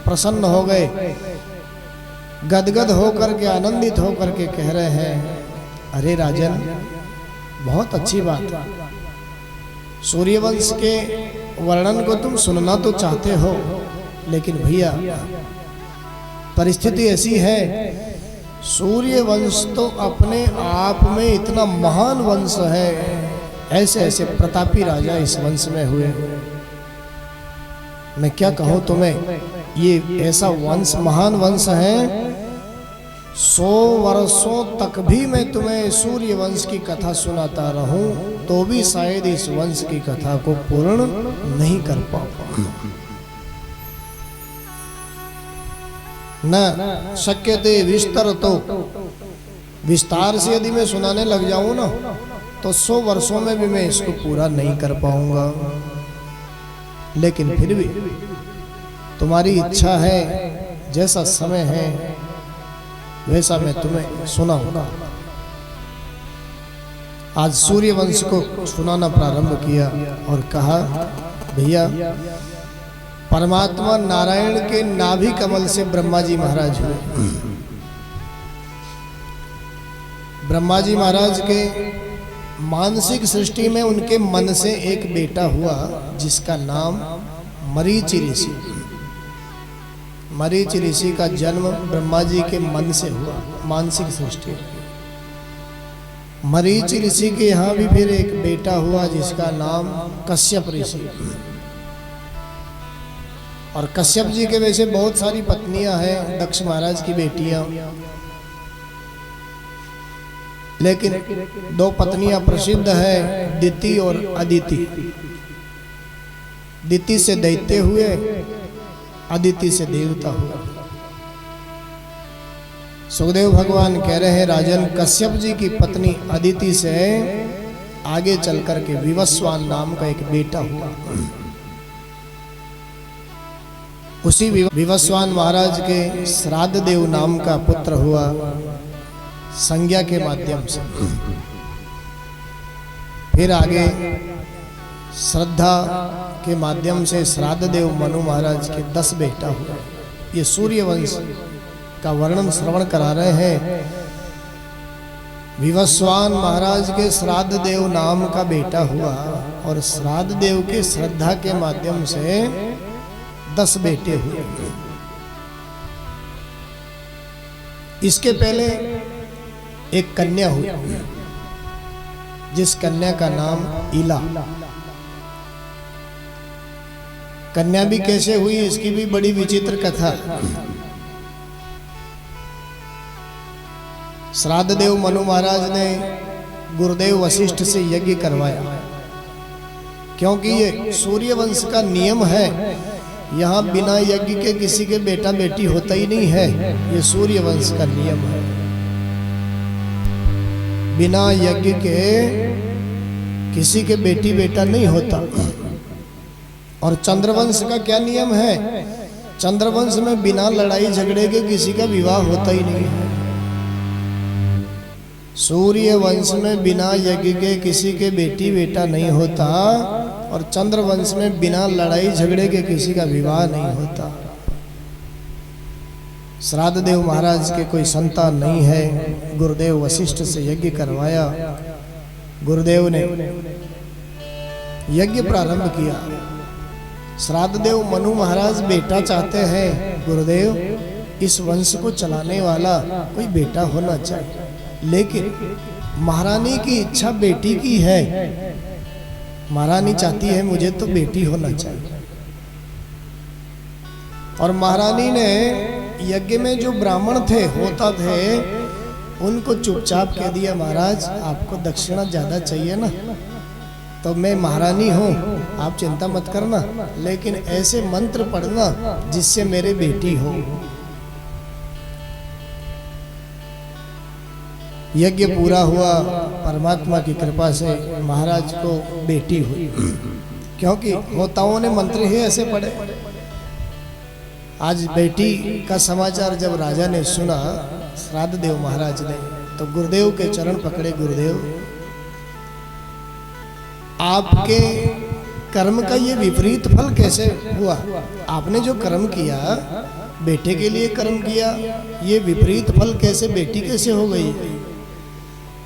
प्रसन्न हो गए, गदगद होकर के, आनंदित होकर के कह रहे हैं, अरे राजन बहुत अच्छी बात है, सूर्यवंश के वर्णन को तुम सुनना तो चाहते हो, लेकिन भैया परिस्थिति ऐसी है, सूर्यवंश तो अपने आप में इतना महान वंश है, ऐसे ऐसे प्रतापी राजा इस वंश में हुए। मैं क्या कहूँ तुम्हें, ये ऐसा वंश महान वंश है, 100 वर्षों तक भी मैं तुम्हें सूर्य वंश की कथा सुनाता रहूं तो भी शायद इस वंश की कथा को पूर्ण नहीं कर पाऊंगा। न शक्यते विस्तर, तो विस्तार से यदि मैं सुनाने लग जाऊं ना तो 100 वर्षों में भी मैं इसको पूरा नहीं कर पाऊंगा। लेकिन फिर भी तुम्हारी इच्छा है, जैसा समय है वैसा मैं तुम्हें सुनाऊंगा। आज सूर्य वंश को सुनाना प्रारंभ किया और कहा, भैया परमात्मा नारायण के नाभि कमल से ब्रह्मा जी महाराज हुए। ब्रह्मा जी महाराज के मानसिक सृष्टि में उनके मन से एक बेटा हुआ जिसका नाम मरीचि ऋषि। मरीचि ऋषि का जन्म ब्रह्मा जी के मन से हुआ, मानसिक सृष्टि। मरीचि ऋषि के यहाँ भी फिर एक बेटा हुआ जिसका नाम कश्यप ऋषि। और कश्यप जी के वैसे बहुत सारी पत्नियां हैं, दक्ष महाराज की बेटियां, लेकिन 2 पत्नियां प्रसिद्ध है, दिति और अदिति। दिति से दैत्य हुए, अदिति से देवता हुआ। सुखदेव भगवान कह रहे हैं, राजन कश्यप जी की पत्नी अदिति से आगे चल करके विवस्वान नाम का एक बेटा हुआ। उसी विवस्वान महाराज के श्राद्ध देव नाम का पुत्र हुआ। संज्ञा के माध्यम से। फिर आगे श्रद्धा के माध्यम से श्राद्ध देव मनु महाराज के 10 बेटा हुए। ये सूर्य वंश का वर्णन श्रवण करा रहे हैं। विवस्वान महाराज के श्राद्ध देव नाम का बेटा हुआ और श्राद्ध देव के श्रद्धा के माध्यम से 10 बेटे हुए। इसके पहले एक कन्या हुई, जिस कन्या का नाम ईला। कन्या भी कैसे हुई, इसकी भी बड़ी विचित्र कथा। श्राद्ध देव मनु महाराज ने गुरुदेव वशिष्ठ से यज्ञ करवाया, क्योंकि ये सूर्य वंश का नियम है। यहाँ बिना यज्ञ के किसी के बेटा बेटी होता ही नहीं है। ये सूर्य वंश का नियम है। बिना यज्ञ के किसी के बेटी बेटा नहीं होता। और चंद्रवंश का क्या नियम है? चंद्रवंश में बिना लड़ाई झगड़े के किसी का विवाह होता ही नहीं है। सूर्य वंश में बिना यज्ञ के किसी के बेटी बेटा नहीं होता और चंद्र वंश में बिना लड़ाई झगड़े के किसी का विवाह नहीं होता। श्राद्ध देव महाराज के कोई संतान नहीं है। गुरुदेव वशिष्ठ से यज्ञ करवाया। गुरुदेव ने यज्ञ प्रारंभ किया। श्राद्ध देव मनु महाराज बेटा चाहते हैं। गुरुदेव इस वंश को चलाने वाला कोई बेटा होना चाहिए, लेकिन महारानी की इच्छा बेटी की है। महारानी चाहती है मुझे तो बेटी होना चाहिए। और महारानी ने यज्ञ में जो ब्राह्मण थे, होता थे, उनको चुपचाप कह दिया, महाराज आपको दक्षिणा ज्यादा चाहिए ना, तो मैं महारानी हूँ, आप चिंता मत करना, लेकिन ऐसे मंत्र पढ़ना जिससे मेरे बेटी हो। यज्ञ पूरा हुआ। परमात्मा की कृपा से महाराज को बेटी हुई, क्योंकि होताओं ने मंत्र ही ऐसे पढ़े। आज बेटी का समाचार जब राजा ने सुना, श्राद्ध देव महाराज ने, तो गुरुदेव के चरण पकड़े। गुरुदेव, आपके कर्म का ये विपरीत फल कैसे हुआ? आपने जो कर्म किया, बेटे के लिए कर्म किया, ये विपरीत फल कैसे, बेटी कैसे हो गई?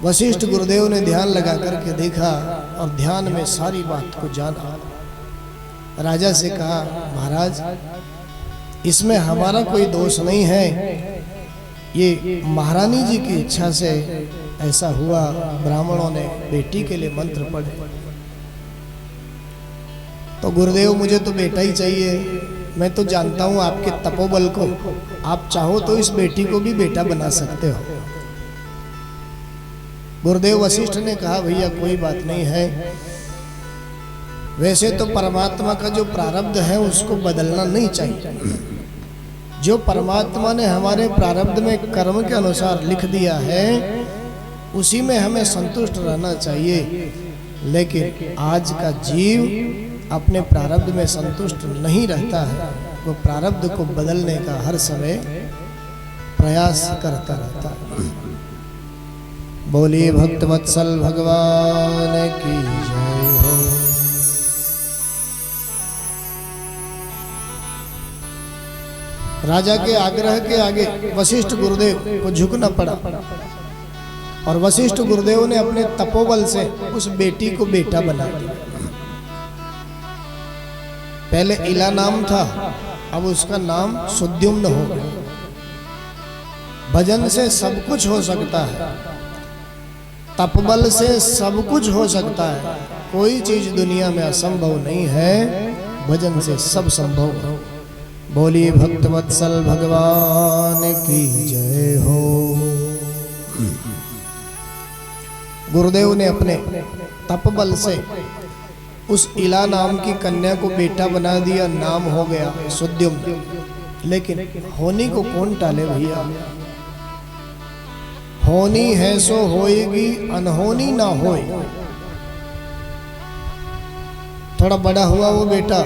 वशिष्ठ गुरुदेव ने ध्यान लगा करके देखा और ध्यान में सारी बात को जाना। राजा से कहा, महाराज इसमें हमारा कोई दोष नहीं है, ये महारानी जी की इच्छा से ऐसा हुआ। ब्राह्मणों ने बेटी के लिए मंत्र पढ़े। तो गुरुदेव मुझे तो बेटा ही चाहिए, मैं तो जानता हूँ आपके तपोबल को, आप चाहो तो इस बेटी को भी बेटा बना सकते हो। गुरुदेव वशिष्ठ ने कहा, भैया कोई बात नहीं है, वैसे तो परमात्मा का जो प्रारब्ध है उसको बदलना नहीं चाहिए। जो परमात्मा ने हमारे प्रारब्ध में कर्म के अनुसार लिख दिया है, उसी में हमें संतुष्ट रहना चाहिए। लेकिन आज का जीव अपने प्रारब्ध में संतुष्ट नहीं रहता है, वो प्रारब्ध को बदलने का हर समय प्रयास करता रहता है। बोलिए भक्तवत्सल भगवान की जय हो। राजा के आग्रह के आगे वशिष्ठ गुरुदेव को झुकना पड़ा और वशिष्ठ गुरुदेव ने अपने तपोबल से उस बेटी को बेटा बना दिया। पहले इला नाम था, अब उसका नाम सुद्युम्न हो गया। भजन से सब कुछ हो सकता है, तपबल से सब कुछ हो सकता है। कोई चीज दुनिया में असंभव नहीं है, भजन से सब संभव है। बोलिए भक्तवत्सल भगवान की जय हो। गुरुदेव ने अपने तपबल से उस इला नाम की कन्या को बेटा बना दिया, नाम हो गया सुद्युम्न। लेकिन होनी को कौन टाले भैया? होनी है सो होएगी, अनहोनी ना होए। थोड़ा बड़ा हुआ वो बेटा,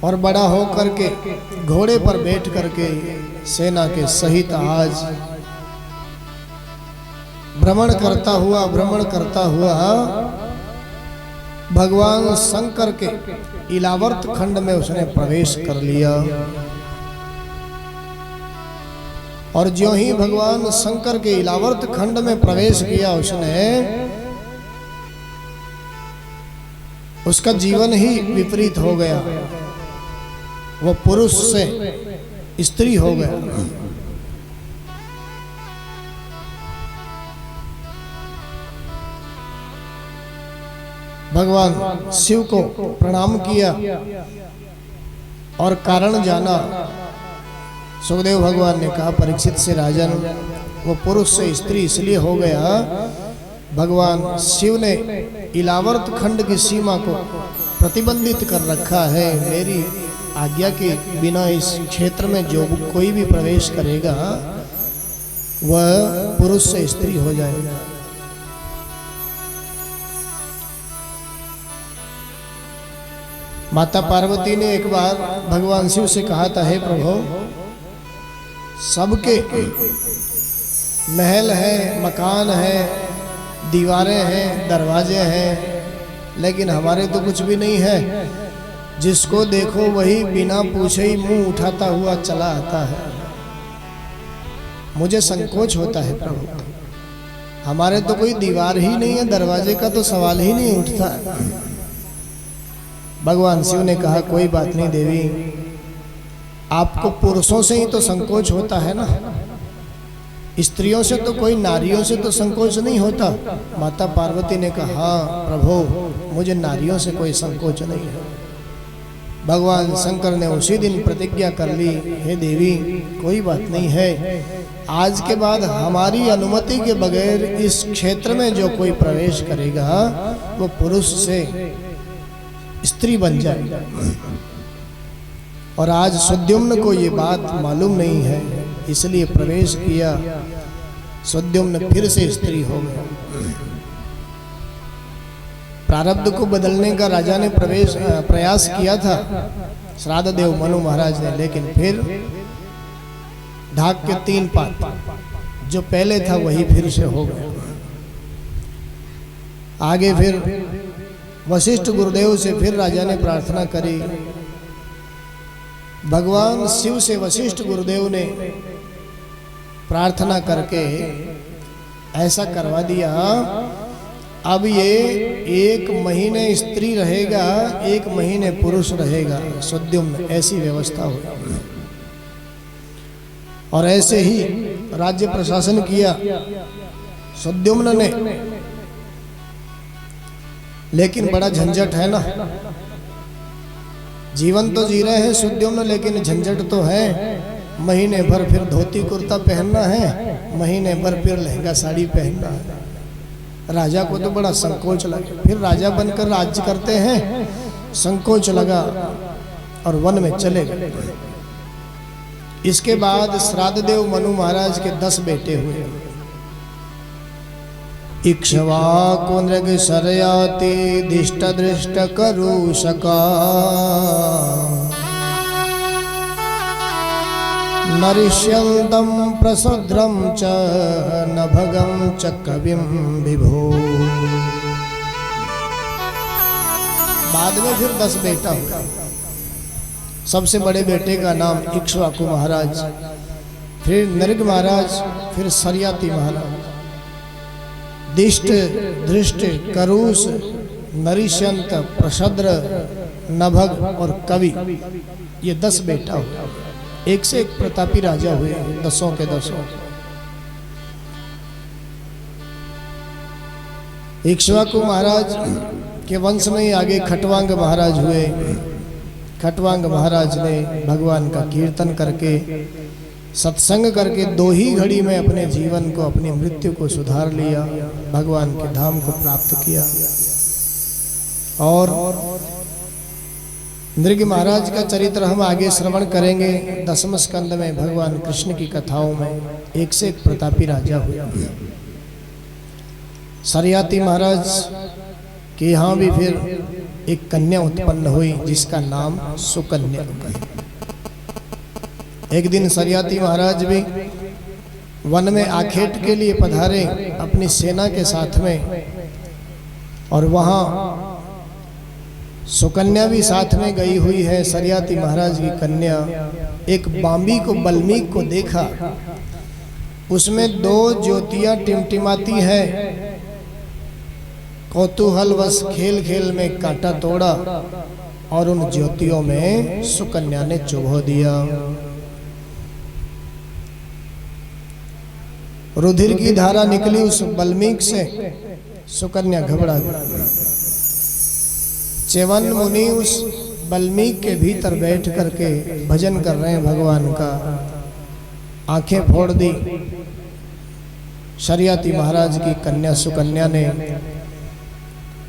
और बड़ा हो करके घोड़े पर बैठ करके सेना के सहित आज भ्रमण करता हुआ भगवान शंकर के इलावर्त खंड में उसने प्रवेश कर लिया। और ज्यों ही भगवान शंकर के इलावर्त खंड में प्रवेश किया उसने, उसका जीवन ही विपरीत हो गया। वो पुरुष से स्त्री हो गया। भगवान शिव को प्रणाम किया और कारण जाना। सुखदेव भगवान ने कहा परीक्षित से राजन, वो पुरुष से स्त्री इसलिए हो गया, भगवान शिव ने इलावर्त खंड की सीमा को प्रतिबंधित कर रखा है। मेरी आज्ञा के बिना इस क्षेत्र में जो कोई भी प्रवेश करेगा वह पुरुष से स्त्री हो जाएगा। माता पार्वती ने एक बार भगवान शिव से कहा था, हे प्रभु, सबके महल है, मकान है, दीवारें हैं, दरवाजे हैं, लेकिन हमारे तो कुछ भी नहीं है। जिसको देखो वही बिना पूछे ही मुंह उठाता हुआ चला आता है। मुझे संकोच होता है प्रभु, हमारे तो कोई दीवार ही नहीं है, दरवाजे का तो सवाल ही नहीं उठता। भगवान शिव ने कहा कोई बात नहीं देवी, आपको पुरुषों से ही तो संकोच होता है ना, स्त्रियों से तो कोई, नारियों से तो संकोच नहीं होता। माता पार्वती ने कहा हाँ प्रभु, मुझे नारियों से कोई संकोच नहीं है। भगवान शंकर ने उसी दिन प्रतिज्ञा कर ली, हे देवी कोई बात नहीं है, आज के बाद हमारी अनुमति के बगैर इस क्षेत्र में जो कोई प्रवेश करेगा वो पुरुष से स्त्री बन जाएगा। और आज सुद्युम्न को ये बात मालूम नहीं है, इसलिए प्रवेश किया। सुद्युम्न फिर से स्त्री हो गया। प्रारब्ध को बदलने का राजा ने प्रयास किया था, श्राद्ध देव मनु महाराज ने, लेकिन फिर ढाक के 3 पात जो पहले था वही फिर से हो गया। आगे फिर वशिष्ठ गुरुदेव से फिर राजा ने प्रार्थना करी। भगवान शिव से वशिष्ठ गुरुदेव ने प्रार्थना करके ऐसा करवा दिया, अब ये 1 महीने स्त्री रहेगा, 1 महीने पुरुष रहेगा, सुद्युम्न, ऐसी व्यवस्था हुई। और ऐसे ही राज्य प्रशासन किया सुद्युम्न ने। लेकिन बड़ा झंझट है ना, जीवन तो जी रहे हैं सुद्युम्न, लेकिन झंझट तो है। महीने भर फिर धोती कुर्ता पहनना है, महीने भर फिर लहंगा साड़ी पहनना है। राजा को तो बड़ा संकोच लगा, फिर राजा बनकर राज्य करते हैं, संकोच लगा और वन में चले गए। इसके बाद श्राद्धदेव मनु महाराज के 10 बेटे हुए। इक्ष्वाकु नृग शरयाति दिष्ट दृष्ट करूषका नरिष्यन्तं प्रसद्रं च नभगं च कविं विभो। बाद में फिर 10 बेटा हुआ। सबसे बड़े बेटे का नाम इक्ष्वाकु महाराज, फिर नृग महाराज, फिर शरयाति महाराज। दिष्ट दृष्ट करूष नरिष्यंत प्रसद्र नभग और कवि, ये 10 बेटा हुआ। एक से एक प्रतापी राजा हुए, 10 के 10। इक्ष्वाकु महाराज के वंश में ही आगे खटवांग महाराज हुए। खटवांग महाराज ने भगवान का कीर्तन करके, सत्संग करके 2 ही घड़ी में अपने जीवन को, अपनी मृत्यु को सुधार लिया, भगवान के धाम को प्राप्त किया। और नृग महाराज का चरित्र हम आगे श्रवण करेंगे 10वें स्कंद में, भगवान कृष्ण की कथाओं में। एक से एक प्रतापी राजा हुआ। शरयाति महाराज के यहाँ भी फिर एक कन्या उत्पन्न हुई जिसका नाम सुकन्या। एक दिन सरियाती महाराज भी वन में आखेट के लिए पधारे अपनी सेना के साथ में, और वहाँ सुकन्या भी साथ में गई हुई है। सरियाती महाराज की कन्या एक बांबी को, बल्मीक को देखा, उसमें 2 ज्योतियां टिमटिमाती है। कौतूहलवश खेल खेल में कांटा तोड़ा और उन ज्योतियों में सुकन्या ने चुभो दिया। रुधिर की धारा निकली उस बल्मीक से, सुकन्या घबरा गई। च्यवन मुनि उस बल्मीक के भीतर बैठ करके भजन कर रहे हैं भगवान का। आंखें फोड़ दी सरियाती महाराज की कन्या सुकन्या ने,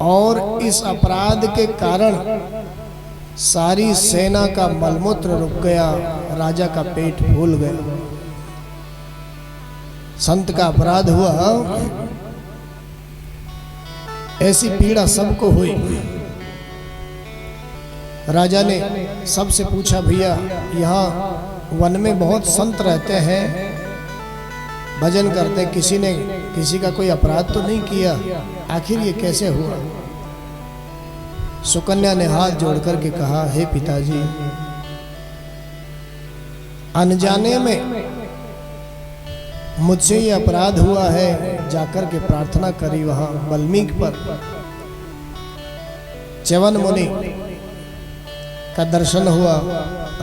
और इस अपराध के कारण सारी सेना का मलमूत्र रुक गया, राजा का पेट फूल गया। संत का अपराध हुआ, ऐसी पीड़ा सबको हुई। राजा ने सबसे पूछा, भैया यहाँ वन में बहुत संत रहते हैं, भजन करते, किसी ने किसी का कोई अपराध तो नहीं किया, आखिर ये कैसे हुआ? सुकन्या ने हाथ जोड़ करके कहा, हे पिताजी, अनजाने में मुझसे ये अपराध हुआ है। जाकर के प्रार्थना करी वहां बल्मीक पर। च्यवन मुनि का दर्शन हुआ।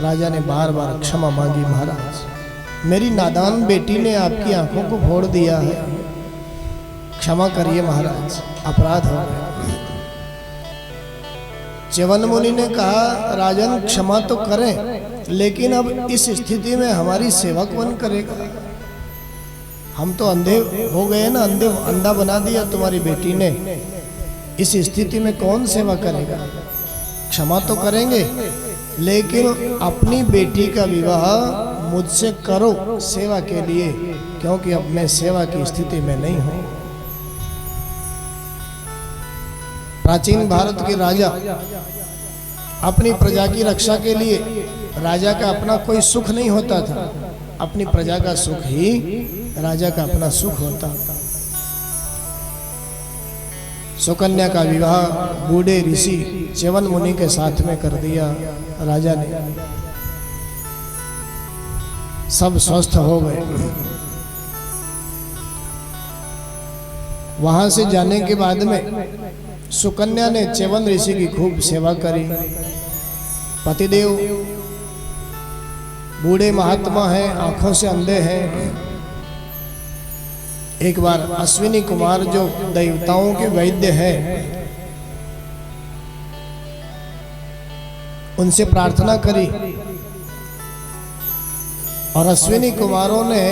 राजा ने बार बार क्षमा मांगी, महाराज मेरी नादान बेटी ने आपकी आंखों को फोड़ दिया है, क्षमा करिए महाराज, अपराध हो गया। च्यवन मुनि ने कहा, राजन क्षमा तो करें, लेकिन अब इस स्थिति में हमारी सेवा कौन करेगा? हम तो अंधे हो गए ना, अंधा बना दिया तुम्हारी बेटी ने, इस स्थिति में कौन सेवा करेगा? क्षमा तो करेंगे, लेकिन अपनी बेटी का विवाह मुझसे करो सेवा के लिए, क्योंकि अब मैं सेवा की स्थिति में नहीं हूं। प्राचीन भारत के राजा अपनी प्रजा की रक्षा के लिए, राजा का अपना कोई सुख नहीं होता था, अपनी प्रजा का सुख ही राजा का अपना सुख होता। सुकन्या का विवाह बूढ़े ऋषि च्यवन मुनि के साथ में कर दिया राजा ने। सब स्वस्थ हो गए। वहां से जाने के बाद में सुकन्या ने च्यवन ऋषि की खूब सेवा करी। पतिदेव बूढ़े महात्मा हैं, आंखों से अंधे हैं। एक बार अश्विनी कुमार जो देवताओं के वैद्य हैं, उनसे प्रार्थना करी, और अश्विनी कुमारों ने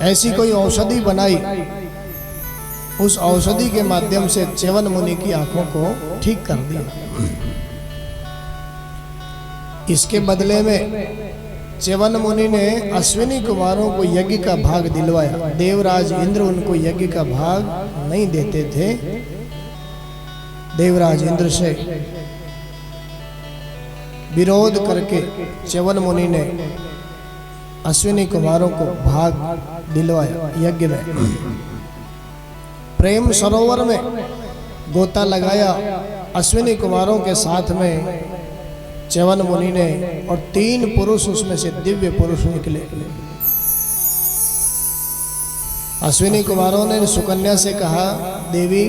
ऐसी कोई औषधि बनाई, उस औषधि के माध्यम से च्यवन मुनि की आंखों को ठीक कर दिया। इसके बदले में च्यवन मुनि ने अश्विनी कुमारों को यज्ञ का भाग दिलवाया। देवराज इंद्र उनको यज्ञ का भाग नहीं देते थे। देवराज इंद्र से विरोध करके च्यवन मुनि ने अश्विनी कुमारों को भाग दिलवाया यज्ञ में। प्रेम सरोवर में गोता लगाया अश्विनी कुमारों के साथ में च्यवन मुनि ने, और 3 पुरुष उसमें से दिव्य पुरुष निकले। अश्विनी कुमारों ने सुकन्या से कहा, देवी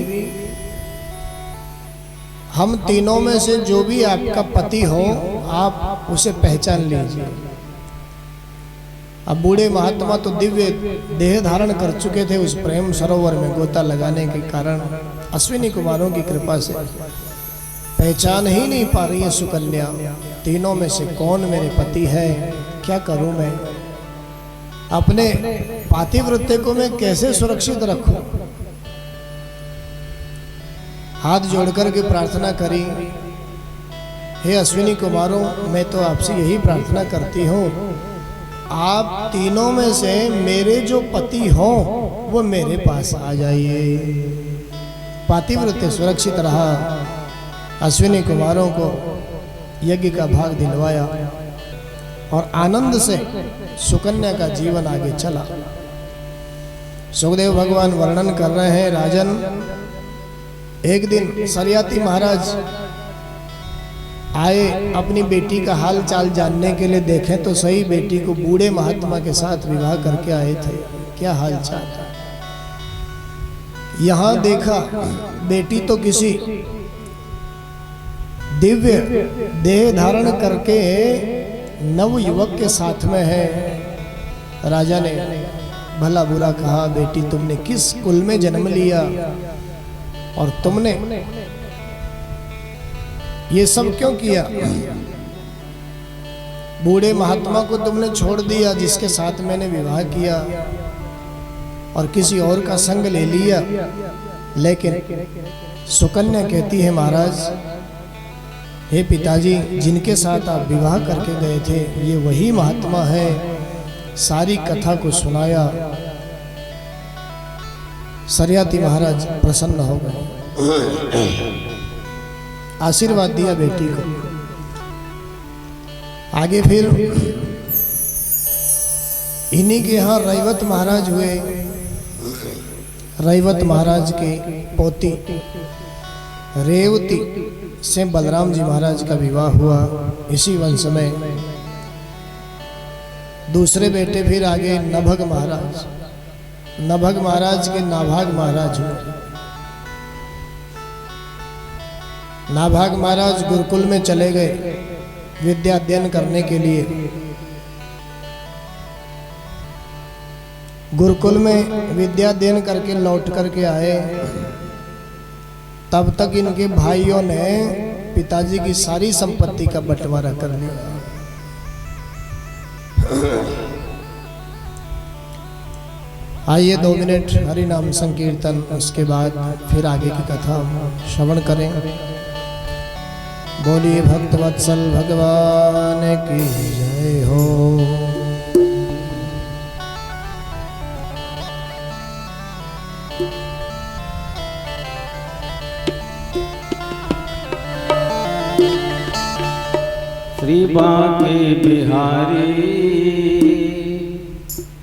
हम तीनों में से जो भी आपका पति हो, आप उसे पहचान लीजिए। अब बूढ़े महात्मा तो दिव्य देह धारण कर चुके थे उस प्रेम सरोवर में गोता लगाने के कारण। अश्विनी कुमारों की कृपा से पहचान ही नहीं पा रही है सुकन्या, तीनों में से कौन मेरे पति है, क्या करूं मैं? अपने पातिव्रत्य को मैं कैसे सुरक्षित रखूं? हाथ जोड़कर के प्रार्थना करी, हे अश्विनी कुमारों, मैं तो आपसे यही प्रार्थना करती हूँ, आप तीनों में से मेरे जो पति हों वो मेरे पास आ जाइए। पातिव्रत्य सुरक्षित रहा, अश्विनी कुमारों को यज्ञ का भाग दिलवाया और आनंद से सुकन्या का जीवन आगे चला। सुखदेव भगवान वर्णन कर रहे हैं, राजन, एक दिन सरियाती महाराज आए अपनी बेटी का हाल चाल जानने के लिए। देखें तो सही, बेटी को बूढ़े महात्मा के साथ विवाह करके आए थे। क्या हाल चाल था। यहां देखा बेटी तो किसी दिव्य देह धारण करके नव युवक के साथ में है। राजा ने भला बुरा कहा, बेटी तुमने किस कुल में जन्म लिया और तुमने ये सब क्यों किया? बूढ़े महात्मा को तुमने छोड़ दिया जिसके साथ मैंने विवाह किया और किसी और का संग ले लिया। लेकिन सुकन्या कहती है, महाराज, हे पिताजी, जिनके साथ आप विवाह करके गए थे ये वही महात्मा है। सारी कथा को सुनाया। सरियाती महाराज प्रसन्न हो गए, आशीर्वाद दिया बेटी को। आगे फिर इन्हीं के यहाँ रैवत महाराज हुए। रैवत महाराज के पोती रेवती से बलराम जी महाराज का विवाह हुआ। इसी वंश में दूसरे बेटे फिर आगे नभग महाराज। नभग महाराज के नाभाग महाराज हुए। नाभाग महाराज गुरुकुल में चले गए विद्या अध्ययन करने के लिए। गुरुकुल में विद्या अध्ययन करके लौट करके आए, तब तक इनके भाइयों ने पिताजी की सारी संपत्ति का बंटवारा कर लिया। आइए 2 मिनट हरि नाम संकीर्तन, उसके बाद फिर आगे की कथा श्रवण करें। बोलिए भक्तवत्सल भगवान की जय हो। श्री बांके बिहारी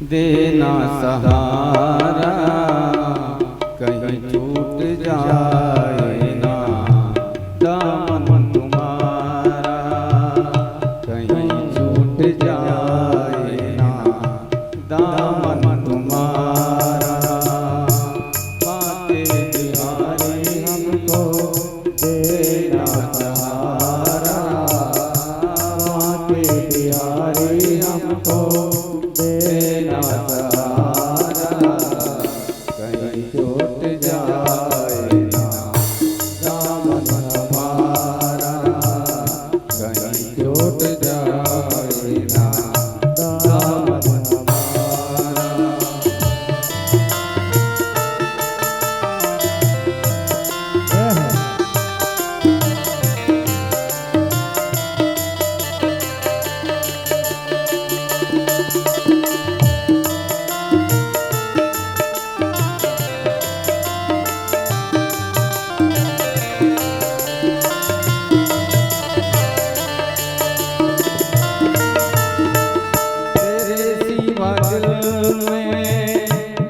देना सहारा, कहीं छूट जाए ना दामन तुम्हारा, कहीं छूट जाए ना दामन तुम्हारा। बांके बिहारी हमको देना सहारा, बांके बिहारी हमको देना सहारा, कहीं छूट जाए ना दामन हमारा, कहीं छूट जाए ना दामन हमारा।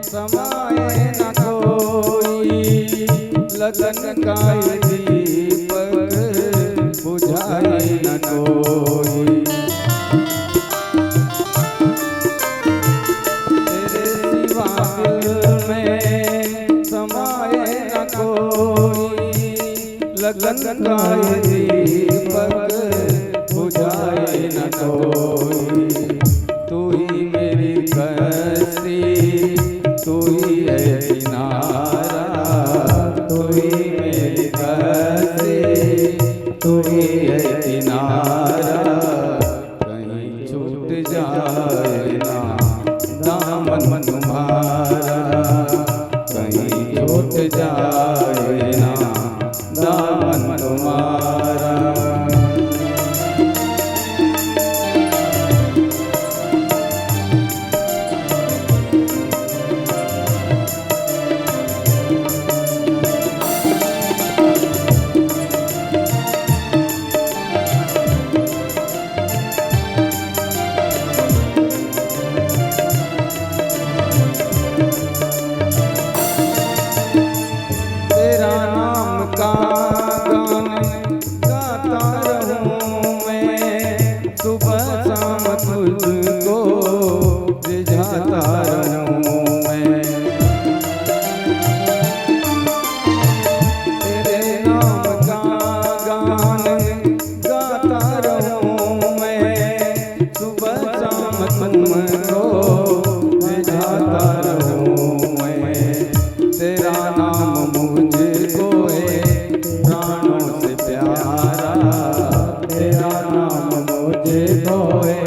समाए न कोई, लगन का ये दीपक बुझाए न कोई। तेरे सिवा दिल में समाए न कोई, लगन का ये दीपक बुझाए न कोई। तू ही मेरी कश्ती, तू ही है किनारा, तू ही मेरी कश्ती, तू ही है किनारा, कहीं छूट जाए ना दामन तुम्हारा, कहीं छूट जाए ना दामन तुम्हारा। गाता रहूं मैं। तेरे नाम का गान गाता रहूं मैं, सुबह शाम तुमको रिझाता रहूं मैं। तेरा नाम मुझको है प्राणों से प्यारा, तेरा नाम मुझको है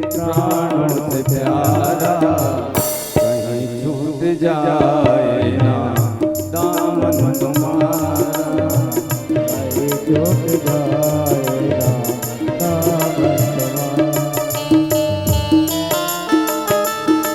प्राणों से प्यारा। कहीं छूट जा